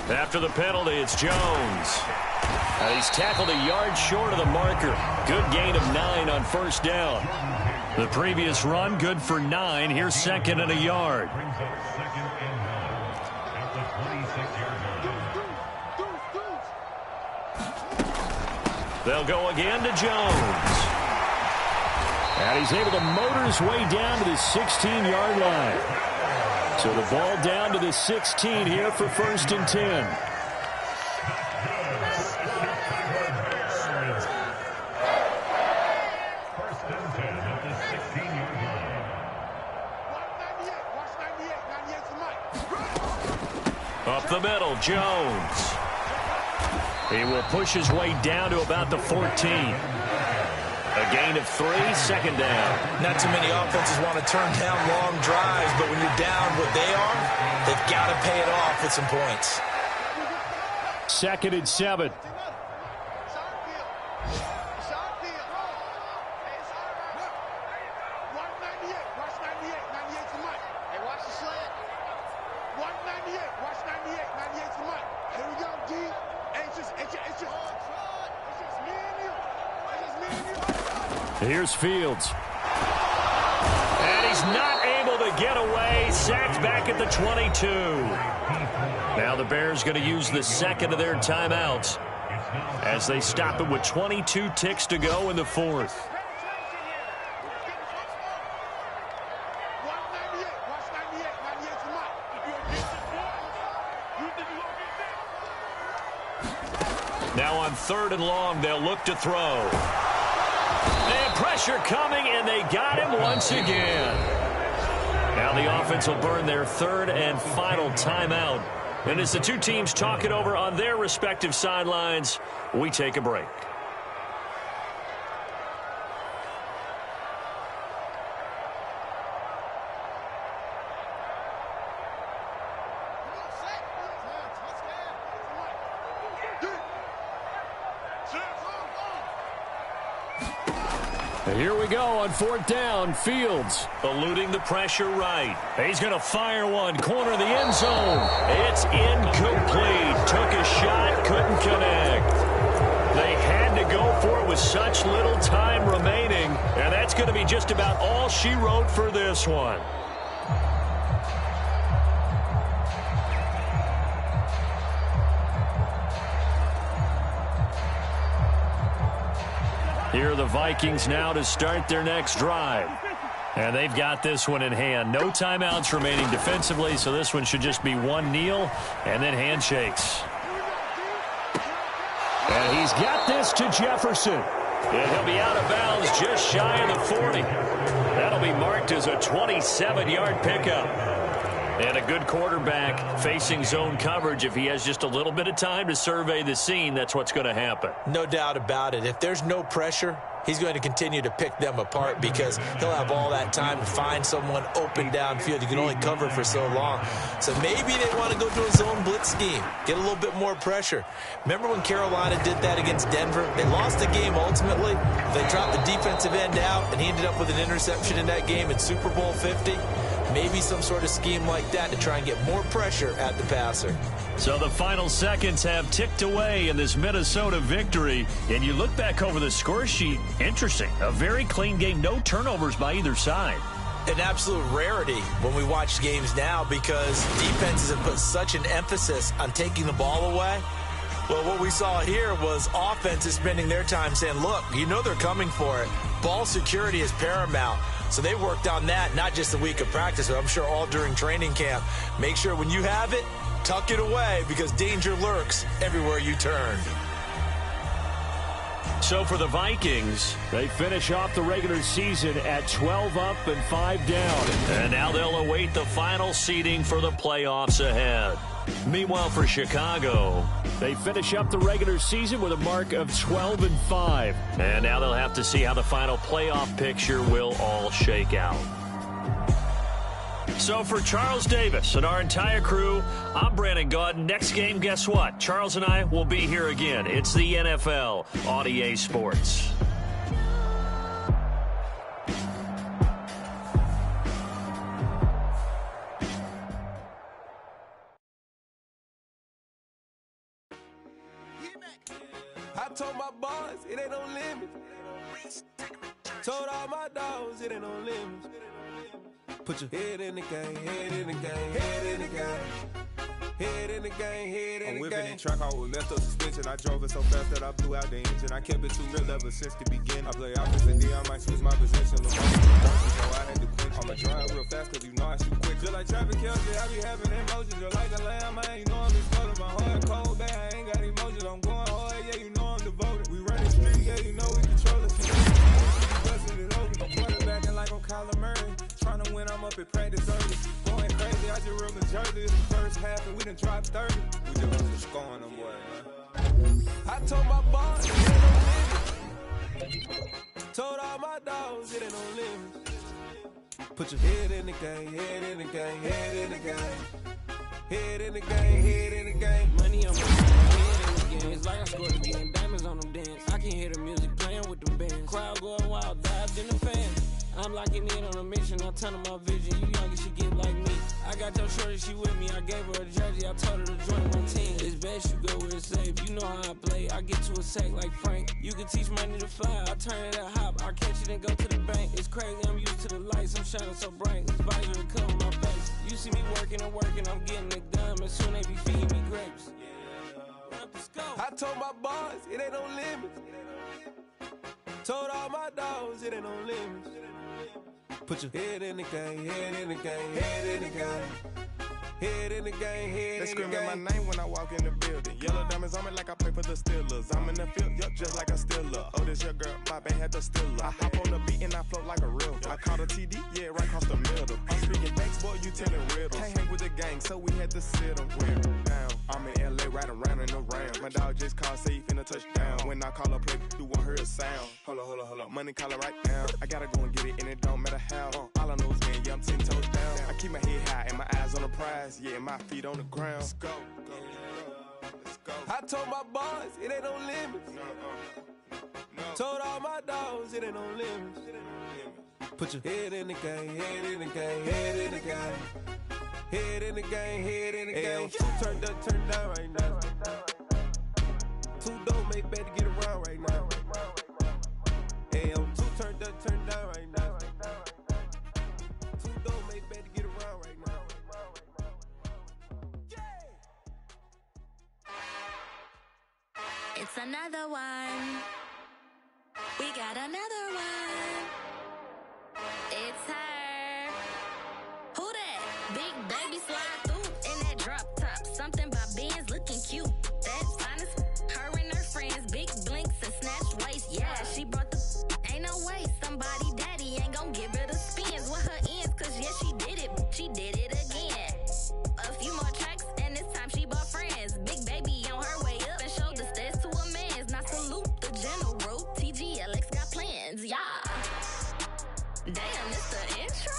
After the penalty, it's Jones. He's tackled a yard short of the marker. Good gain of 9 on first down. The previous run, good for 9. Here's second and a yard. They'll go again to Jones. And he's able to motor his way down to the 16-yard line. So the ball down to the 16 here for 1st and 10. Up the middle, Jones. He will push his way down to about the 14. A gain of 3, second down. Not too many offenses want to turn down long drives, but when you're down what they are, they've got to pay it off with some points. 2nd and 7. Here's Fields. And he's not able to get away. Sacked back at the 22. Now the Bears going to use the second of their timeouts as they stop it with 22 ticks to go in the 4th. Now on 3rd and long, they'll look to throw. And pressure coming, and they got him once again. Now the offense will burn their 3rd and final timeout. And as the two teams talk it over on their respective sidelines, we take a break. Here we go on 4th down. Fields eluding the pressure right. He's going to fire one. Corner of the end zone. It's incomplete. Took a shot, couldn't connect. They had to go for it with such little time remaining, and that's going to be just about all she wrote for this one. Here are the Vikings now to start their next drive. And they've got this one in hand. No timeouts remaining defensively, so this one should just be one kneel and then handshakes. And he's got this to Jefferson. And he'll be out of bounds just shy of the 40. That'll be marked as a 27-yard pickup. And a good quarterback facing zone coverage. If he has just a little bit of time to survey the scene, that's what's going to happen. No doubt about it. If there's no pressure, he's going to continue to pick them apart because he'll have all that time to find someone open downfield. You can only cover for so long. So maybe they want to go to a zone blitz scheme, get a little bit more pressure. Remember when Carolina did that against Denver? They lost the game ultimately. They dropped the defensive end out, and he ended up with an interception in that game in Super Bowl 50. Maybe some sort of scheme like that to try and get more pressure at the passer. So the final seconds have ticked away in this Minnesota victory. And you look back over the score sheet, interesting. A very clean game, no turnovers by either side. An absolute rarity when we watch games now because defenses have put such an emphasis on taking the ball away. Well, what we saw here was offenses spending their time saying, look, you know they're coming for it. Ball security is paramount. So they worked on that, not just a week of practice, but I'm sure all during training camp. Make sure when you have it, tuck it away because danger lurks everywhere you turn. So for the Vikings, they finish off the regular season at 12 up and 5 down. And now they'll await the final seeding for the playoffs ahead. Meanwhile, for Chicago, they finish up the regular season with a mark of 12 and 5. And now they'll have to see how the final playoff picture will all shake out. So for Charles Davis and our entire crew, I'm Brandon Gaudin. Next game, guess what? Charles and I will be here again. It's the NFL on EA Sports. I told my boys it ain't no limit. Told all my dogs it ain't no limit. Put your head in the game, head in the game, head in the game. Head in the game, head in the game. I'm whipping in track, I was left up suspension. I drove it so fast that I blew out the engine. I kept it too real ever since the beginning. I play opposite D, I might switch my position. So I had to quit. I'ma drive real fast cause you know I shoot quick. Just like traffic Kelsey, I be having emotions. Just like a lamb, man, you know I'm exploding. My heart cold, bad, I ain't got emotions. I'm going hard, yeah, you know I'm devoted. We run the street, yeah, you know we control it. Busting it open, I'm quarterbacking like I'm Kyler Murray. Trying to win, I'm up at practice early. Going crazy, I just real the jersey. It's the first half and we done dropped 30. We just wasn't scoring them, boy, man. I told my boss, it ain't no limit. Told all my dogs, it ain't no limit. Put your head in the game, head in the game, head in the game. Head in the game, head in the game. Money on my head in the game. It's like I scored again. Diamonds on them dance. I can hear the music playing with them bands. Crowd going wild, vibes in the fans. I'm locking in on a mission. I tell her my vision. You young and she get like me. I got your shorty, she with me. I gave her a jersey. I told her to join my team. It's best you go where it's safe. You know how I play. I get to a sack like Frank. You can teach money to fly. I turn it a hop. I catch it and go to the bank. It's crazy. I'm used to the lights. I'm shining so bright. This visor will cover my face. You see me working and working. I'm getting it done. And soon they be feeding me grapes. I told my boys it ain't no limits. Told all my dogs it ain't no limits. Put your head in the game, head in the game, head in the game. Head in the game, head They in the game. screaming my name when I walk in the building. Yellow diamonds on me like I play for the Steelers. I'm in the field, yup, just like a Steeler. Oh, this your girl, my band had the Steeler. I hop on the beat and I float like a river. I caught a TD, yeah, right across the middle. I'm speaking thanks, boy, you telling riddles. Can't hang with the gang, so we had to sit them down. I'm in LA, riding around and around. My dog just called, say he finna touchdown. When I call a play, you won't hear a sound. Hold up, money calling right now. I gotta go and get it, and it don't matter how. All I know is, man, yeah, I'm 10 toes down. I keep my head high and my eyes on the prize. Yeah, my feet on the ground. Let's go. Let's go. I told my boys it ain't no limits. Told all my dogs it ain't no limits. Put your head in the game, head in the game, head in the game. Head in the game, head in the game. Turn down right now. Two dope make better get around right now. Hey, I'm two turned down right now. Two dope make better get around right now. It's another one. We got another one. It's her. Who that? Big baby slide through in that drop top. Something by Benz looking cute. That's honest. Her and her friends, big blinks and snatched waist. Yeah, she brought the. Ain't no way somebody daddy ain't gon' give her the spins with her ends. Cause yeah, she did it. She did it again. A few more tracks and this time she bought friends. Big baby on her way up and showed the stairs to a man's. Now salute the general. TGLX got plans, yeah. Damn, it's the intro?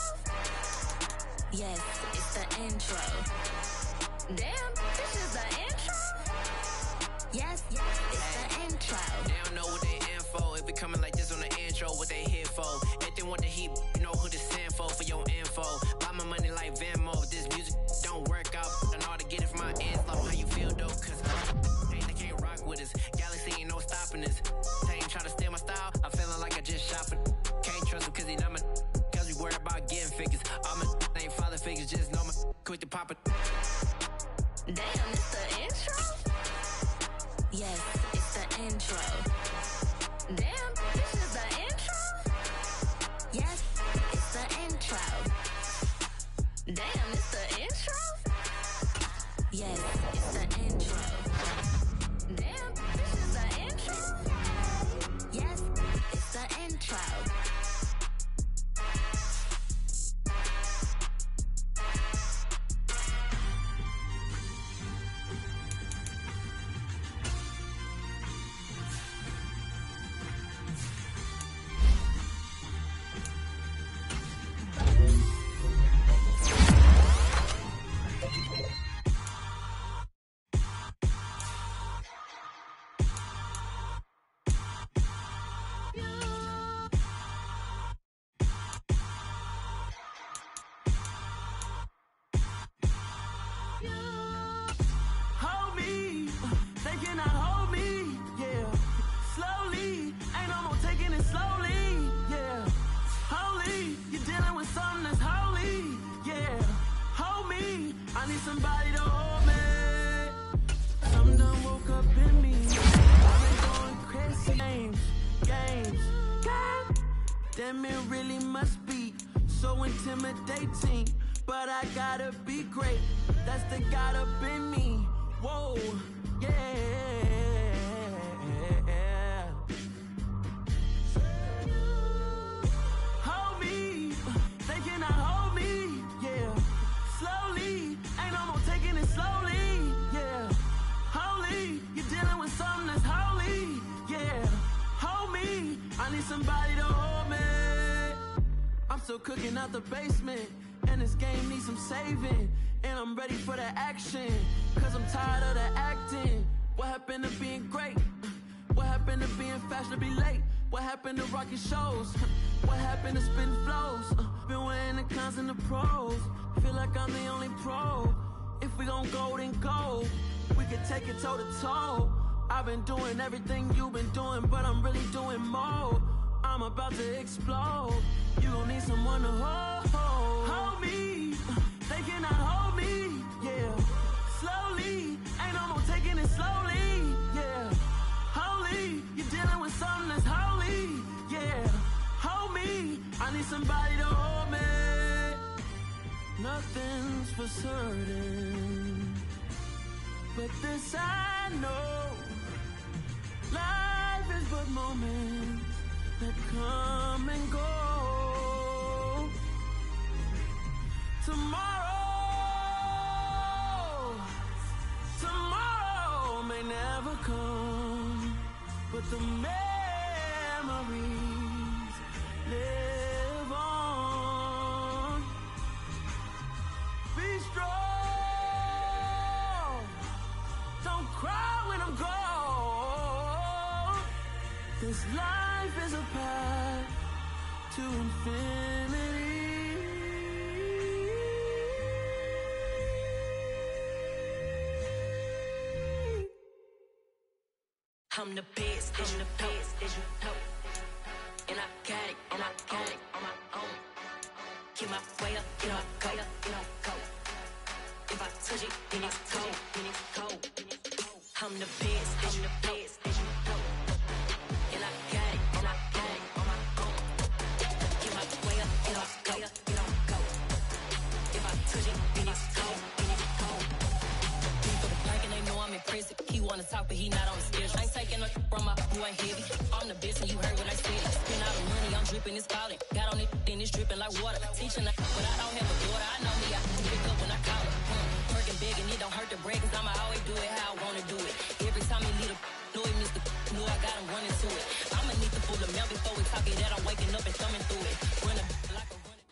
Yes, it's the intro. Damn, this is the intro? Yes, it's the intro. They don't know what they in for. If it coming like this on the intro, what they here for? If they want the heat, you know who to send for your info. Buy my money like Venmo. If this music don't work out, I know how to get it from my ends. Love how you feel though, cause they can't rock with us. Galaxy ain't no stopping us. They ain't try to steal my style. I'm feeling like I just shot for. Can't trust him cause he not my. Cause we worried about getting figures. All my ain't father figures, just know my quick to pop it. Damn, it's the intro? Yes, it's the intro. Damn, this is the intro? Yes, it's the intro. Damn, it's the intro? Yes, it's the intro. Damn, this is the intro? Yes, it's the intro. Hold me, they cannot hold me, yeah. Slowly, ain't no more taking it slowly, yeah. Holy, you're dealing with something that's holy, yeah. Hold me, I need somebody to hold me. Something done woke up in me. I've been going crazy. Games. God damn, it really must be so intimidating. But I gotta be great. That's the God up in me. Whoa, yeah. Hold me, they cannot hold me, yeah. Slowly, ain't no more taking it slowly, yeah. Holy, you're dealing with something that's holy, yeah. Hold me, I need somebody to hold me. I'm still cooking out the basement. And this game needs some saving. And I'm ready for the action. Cause I'm tired of the acting. What happened to being great? What happened to being fashionably late? What happened to rocking shows? What happened to spitting flows? Been wearing the cons and the pros. Feel like I'm the only pro. If we gon' go, then go. We can take it toe to toe. I've been doing everything you've been doing, but I'm really doing more. I'm about to explode. You gon' need someone to hold me. They cannot hold me, yeah. Slowly, ain't no more taking it slowly, yeah. Holy, you're dealing with something that's holy, yeah. Hold me, I need somebody to hold me. Nothing's for certain, but this I know. Life is but moments that come and go. Tomorrow may never come, but the memories live on. Be strong, don't cry when I'm gone. This life is a path to infinity. I'm the best, I'm the best, as you know. And I got it, and I got it on my own. Get my way up, get up, go, go. If I touch it, then it's cold, then it's cold. I'm the best, I'm the best, as you know. And I got it, and I got it on my own. Get my way up, get up, go, go. If I touch it, then it's cold, then it's cold. People the blank and they know I'm impressive. He wanna talk, but he not on the schedule. I ain't taking no from my boy ain't heavy. I'm the best and you heard what I said. Spend all the money, I'm dripping, it's falling. Got on it, then it's dripping like water. Teaching but I don't have a daughter. I know me, I can pick up when I call her. Working big and it don't hurt to break, cause I'ma always do it how I wanna do it. Every time he lead a know he missed the know I got him running to it. I'ma need to pull the mail before we talk it that I'm waking up and thumbing through it. Run like a running.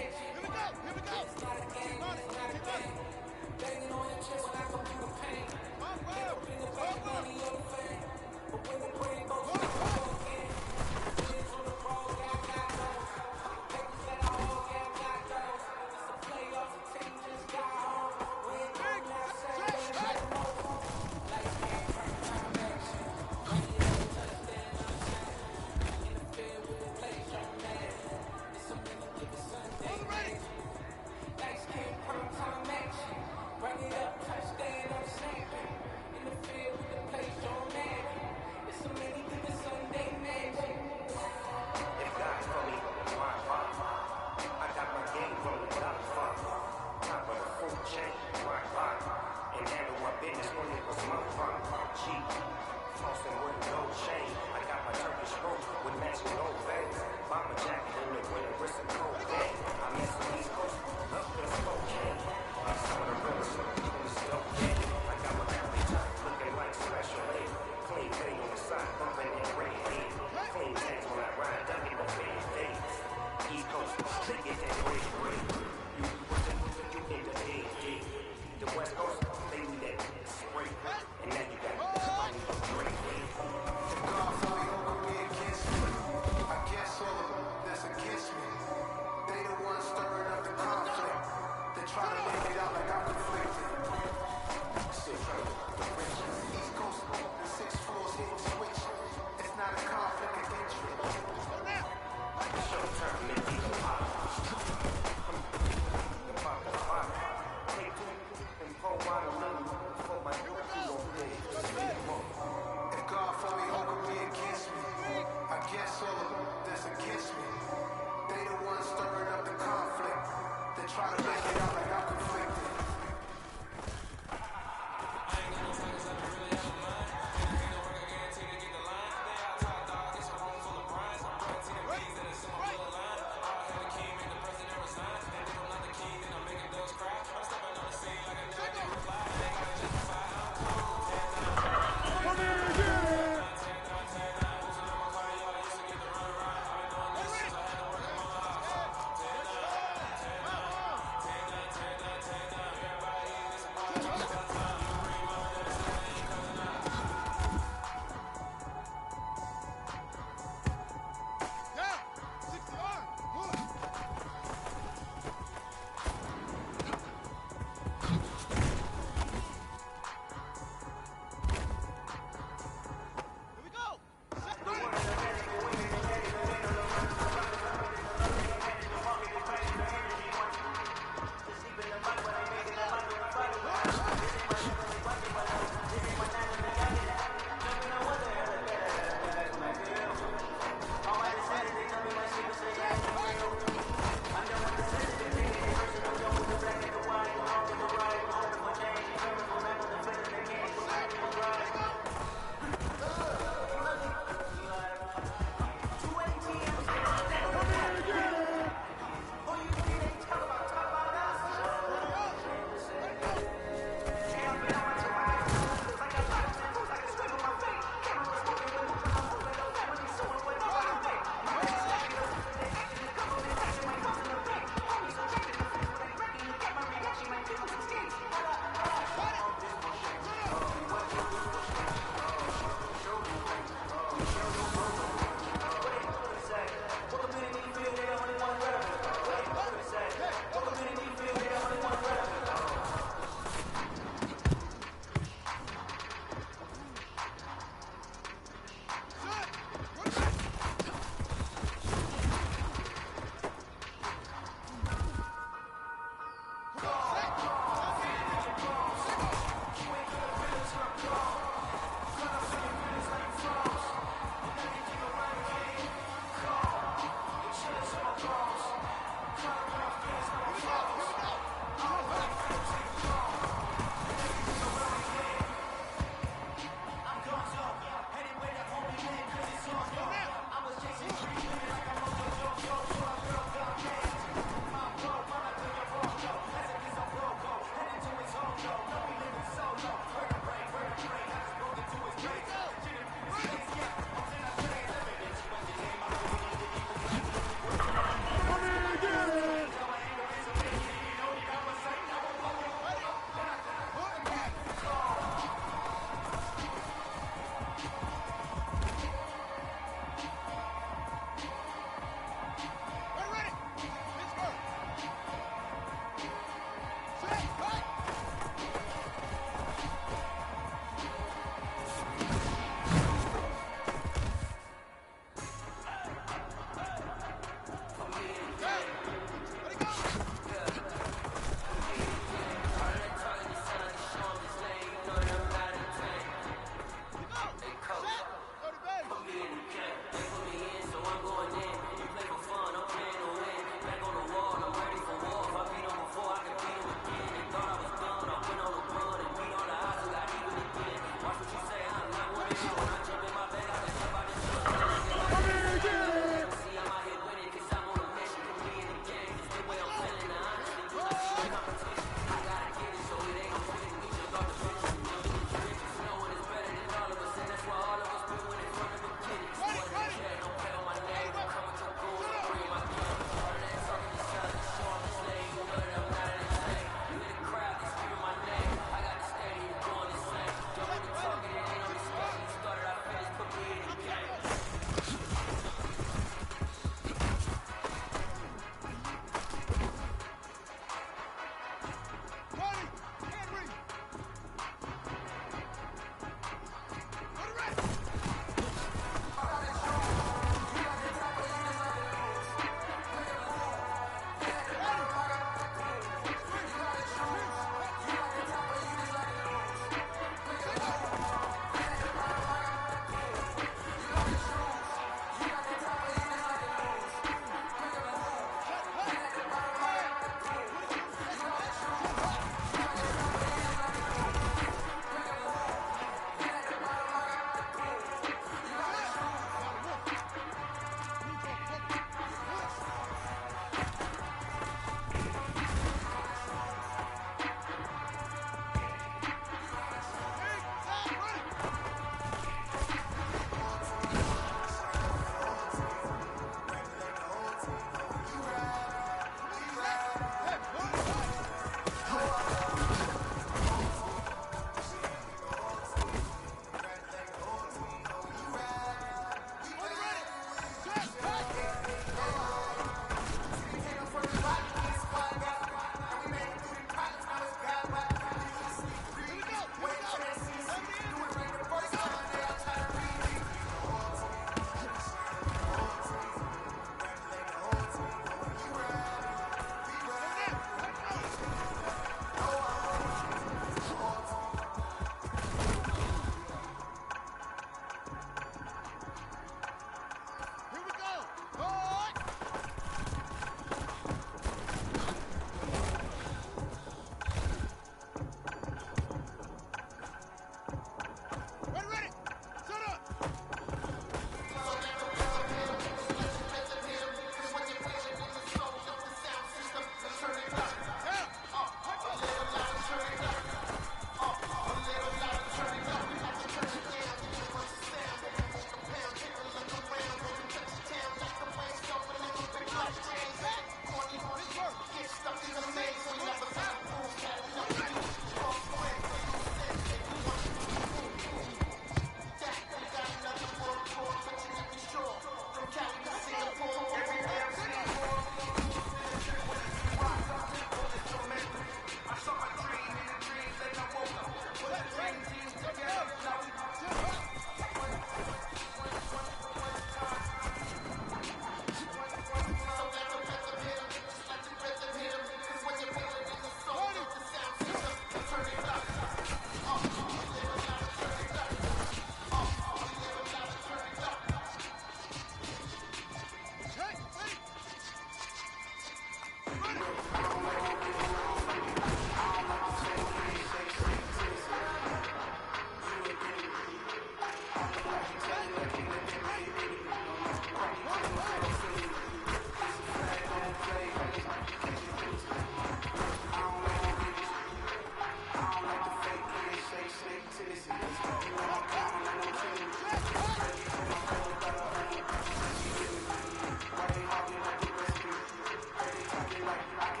I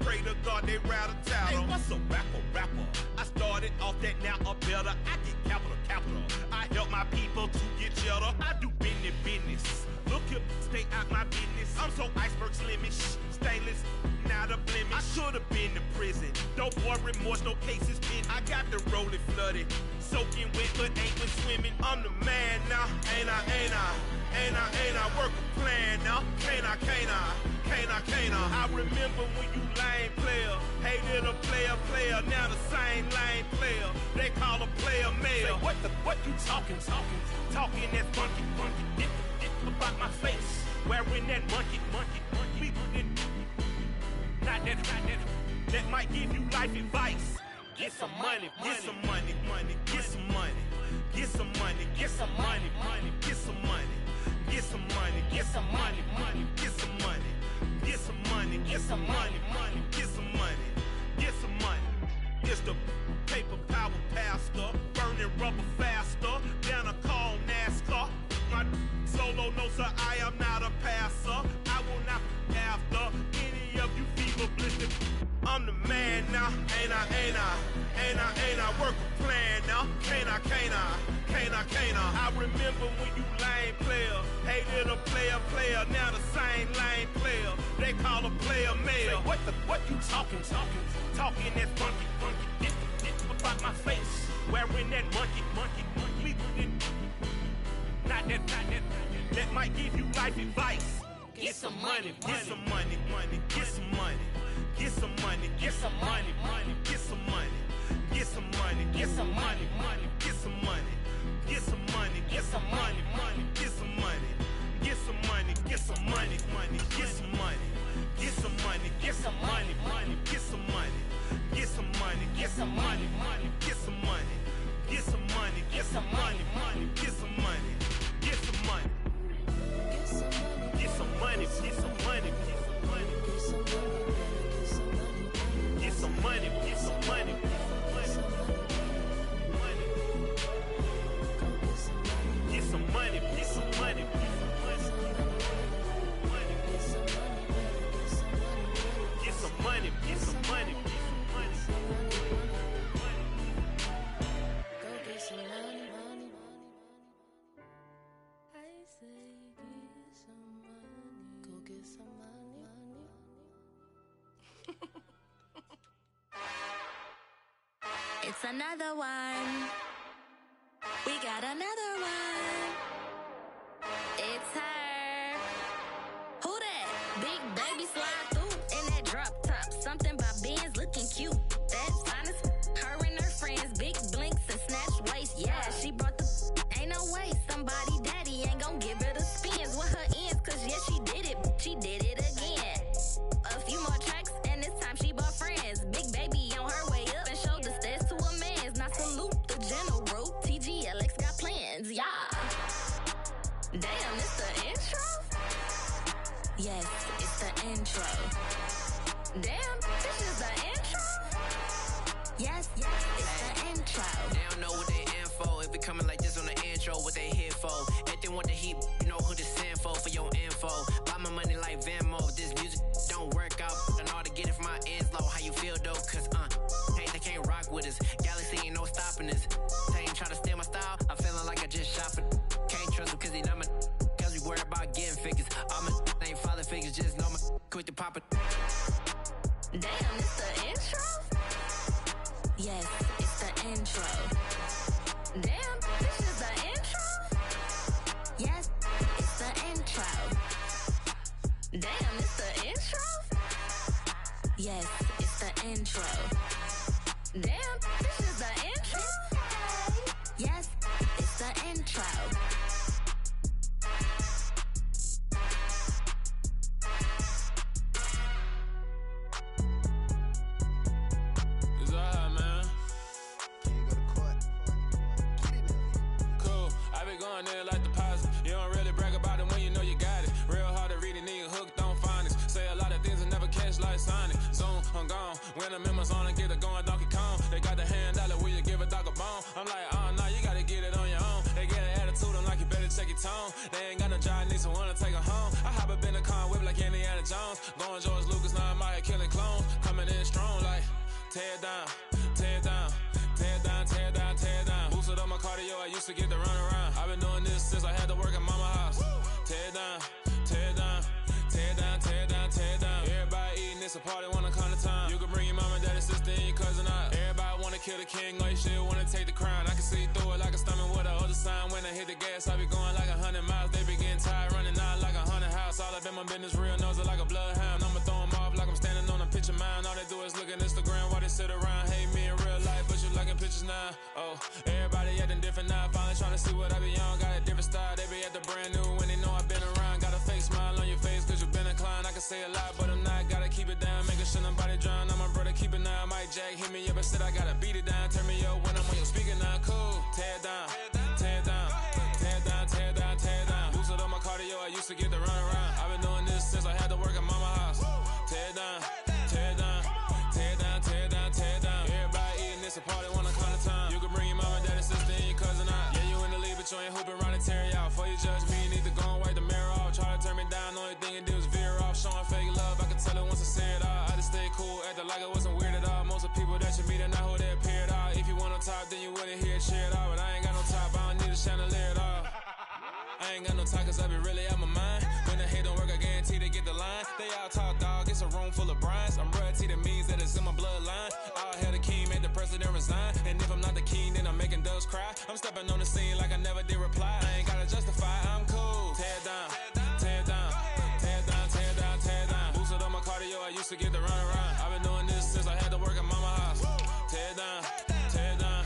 pray to God they rattle tattle. Hey, what's a rapper? I started off that, now I'm better. I get capital. I help my people to get cheddar. I do business. Look here, stay out my business. I'm so iceberg slimish, stainless, not a blemish. I should've been to prison. No more remorse, no cases pinned. I got the rolling flooded, soaking wet, but ain't been swimming. I'm the man now, ain't I? Work a plan now, can't I? I remember when you lame player, hated a player, now the same lame player. They call a player mayor. Say, what you talking that funky. Get about my face, wearing that monkey. We not that might give you life advice. Get some money. It's the paper power pastor, burning rubber faster, down a call NASCAR. My solo, no sir, I am not a passer. I will not after any of you fever blistered. I'm the man now, ain't I? Work a plan now, can't I? I remember when you lame player, hated a player, now the same lame player. They call a player mayor. Say, what you talking that funky. Get about my face, wearing that monkey. We not that might give you life advice. Get some money. It's another one. We got another one. It's her. Who that? Big baby slide through in that drop top. Something about Benz looking cute. That's honest. Her and her friends, big blinks and snatch waist. Yeah, she brought the. Ain't no way somebody daddy ain't gon' give her the spins with her ends. Cause yeah, she did it. She did it again. A few more tracks and this time she bought friends. Big baby on her way up and showed the stairs to a man's. Now salute the general. TGLX got plans. Yeah. Damn, it's the intro? Yes, it's the intro. Damn, this is the intro? Yes, it's the intro. They don't know what they in for. If it coming like this on the intro, what they here for? If they want the heat, you know who to send for your info. Buy my money like Venmo. This music don't work out. I know how to get it from my ends low. How you feel though? Cause hey, they can't rock with us. Galaxy ain't no stopping this. They ain't trying to steal my style. I'm feeling like I just shot for. Can't trust him cause he not my. Cause we worry about getting figures. All my ain't father figures. Just know my quick to pop it. Damn, it's the intro? Yes, it's the intro. Damn, this is the intro? Yes, it's the intro. Damn, it's the intro? Yes, it's the intro. Damn, this is the intro? Yes, it's the intro. It's alright, man. Cool, I be going there like deposit. You don't really brag about it when you know you got it. Real hard to read a nigga hooked on phonics. Say a lot of things and never catch like Sonic. Zone, I'm gone. When I'm in my zone, I get it going Donkey Kong. They got the hand dollar, will you give a dog a bone? I'm like, nah, you gotta get it on your own. They get an attitude, I'm like, you better check your tone. They ain't got no job, need someone to take her home. I hop up in the car, whip like Indiana Jones. Going George Lucas, now I'm out here killing clones. Coming strong like tear down, tear down, tear down, tear down, tear down. Boosted up my cardio, I used to get to run around. I've been doing this since I had to work at mama house. Tear down, tear down, tear down, tear down, tear down. Everybody eating, it's a party, wanna come to time. You can bring your mama, daddy, sister, and your cousin out. Everybody wanna kill the king, or you shit wanna take the crown. I can see through it like a stomach with a other sign. When I hit the gas, I be going like 100 miles. They be getting tired, running out like 100 house. All up in my business, real nose like a bloodhound. I'ma throw them off like I'm standing on a picture mound. All they do is look at Instagram while they sit around. Hate me in real life, but you liking pictures now. Oh, everybody acting different now. Finally trying to see what I be on. Got a different style, they be at the brand new when they know I've been around. Got a fake smile on your face cause you been inclined. I can say a lot, but I'm not. Gotta keep it down, making sure nobody drown. I'm my brother, keep it now. Mike Jack hit me up and said I gotta beat it down. Turn me up when I'm on your speaker now. Cool, tear down, tear down, tear down, tear down, tear down. Boosted up my cardio, I used to get to run around. I've been doing this since I had to work at mama house. Tear down, tear down, tear down, tear down, tear down. Everybody eating, it's a party, wanna come to time. You can bring your mama, daddy, sister, and your cousin out. Yeah, you in the league, but you ain't hooping around and tear you out. Before you judge me, you need to go and wipe the mirror off. Try to turn me down, only thing you do is veer off. Showing fake love, I can tell it once I say it all. I just stay cool, acting like it wasn't weird at all. Most of the people that you meet are not who they appear at all. If you want on top, then you wouldn't hear it cheer at all. But I ain't got no top, I don't need a chandelier at all. I ain't got no talk cause I be really out my mind. When the hate don't work, I guarantee they get the line. They all talk dog, it's a room full of brines. I'm royalty, that means that it's in my bloodline. All hail the king, made the president resign. And if I'm not the king, then I'm making doves cry. I'm stepping on the scene like I never did reply. I ain't gotta justify, I'm cool. Tear down, tear down, tear down, tear down, tear down. Boosted up my cardio, I used to get to run around. I've been doing this since I had to work at mama house. Tear down, tear down,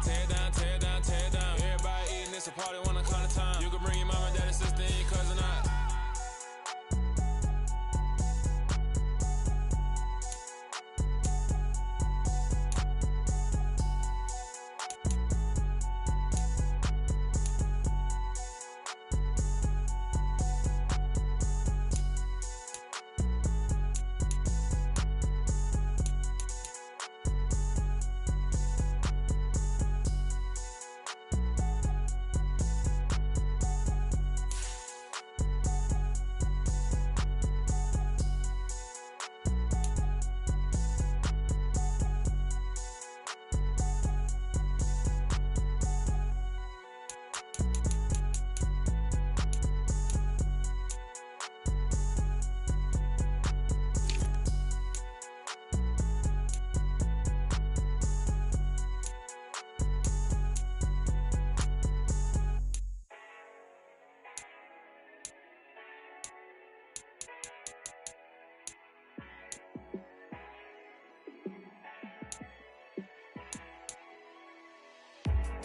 tear down, tear down, tear down. Everybody eating, it's a party, wanna come to time. You can bring your mama, daddy, sister, and your cousin out.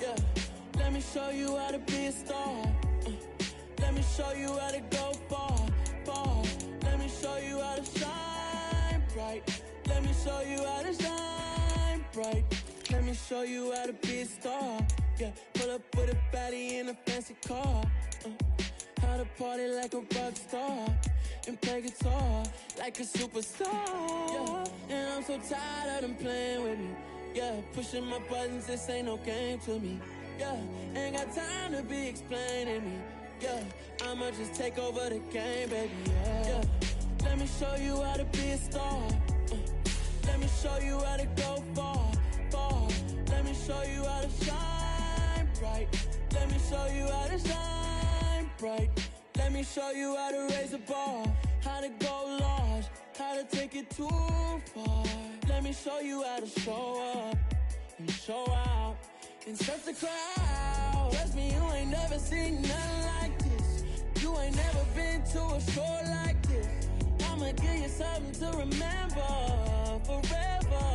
Yeah, let me show you how to be a star. Let me show you how to go far, far. Let me show you how to shine bright. Let me show you how to shine bright. Let me show you how to be a star. Yeah, pull up with a baddie in a fancy car. How to party like a rock star and play guitar like a superstar. Yeah, and I'm so tired of them playing with me. Yeah, pushing my buttons, this ain't no game to me. Yeah, ain't got time to be explaining me. Yeah, I'ma just take over the game, baby. Yeah, let me show you how to be a star. Let me show you how to go far, far. Let me show you how to shine bright. Let me show you how to shine bright. Let me show you how to raise a bar, how to go large, how to take it too far. Let me show you how to show up and show out in such a crowd. Trust me, you ain't never seen nothing like this. You ain't never been to a show like this. I'ma give you something to remember forever.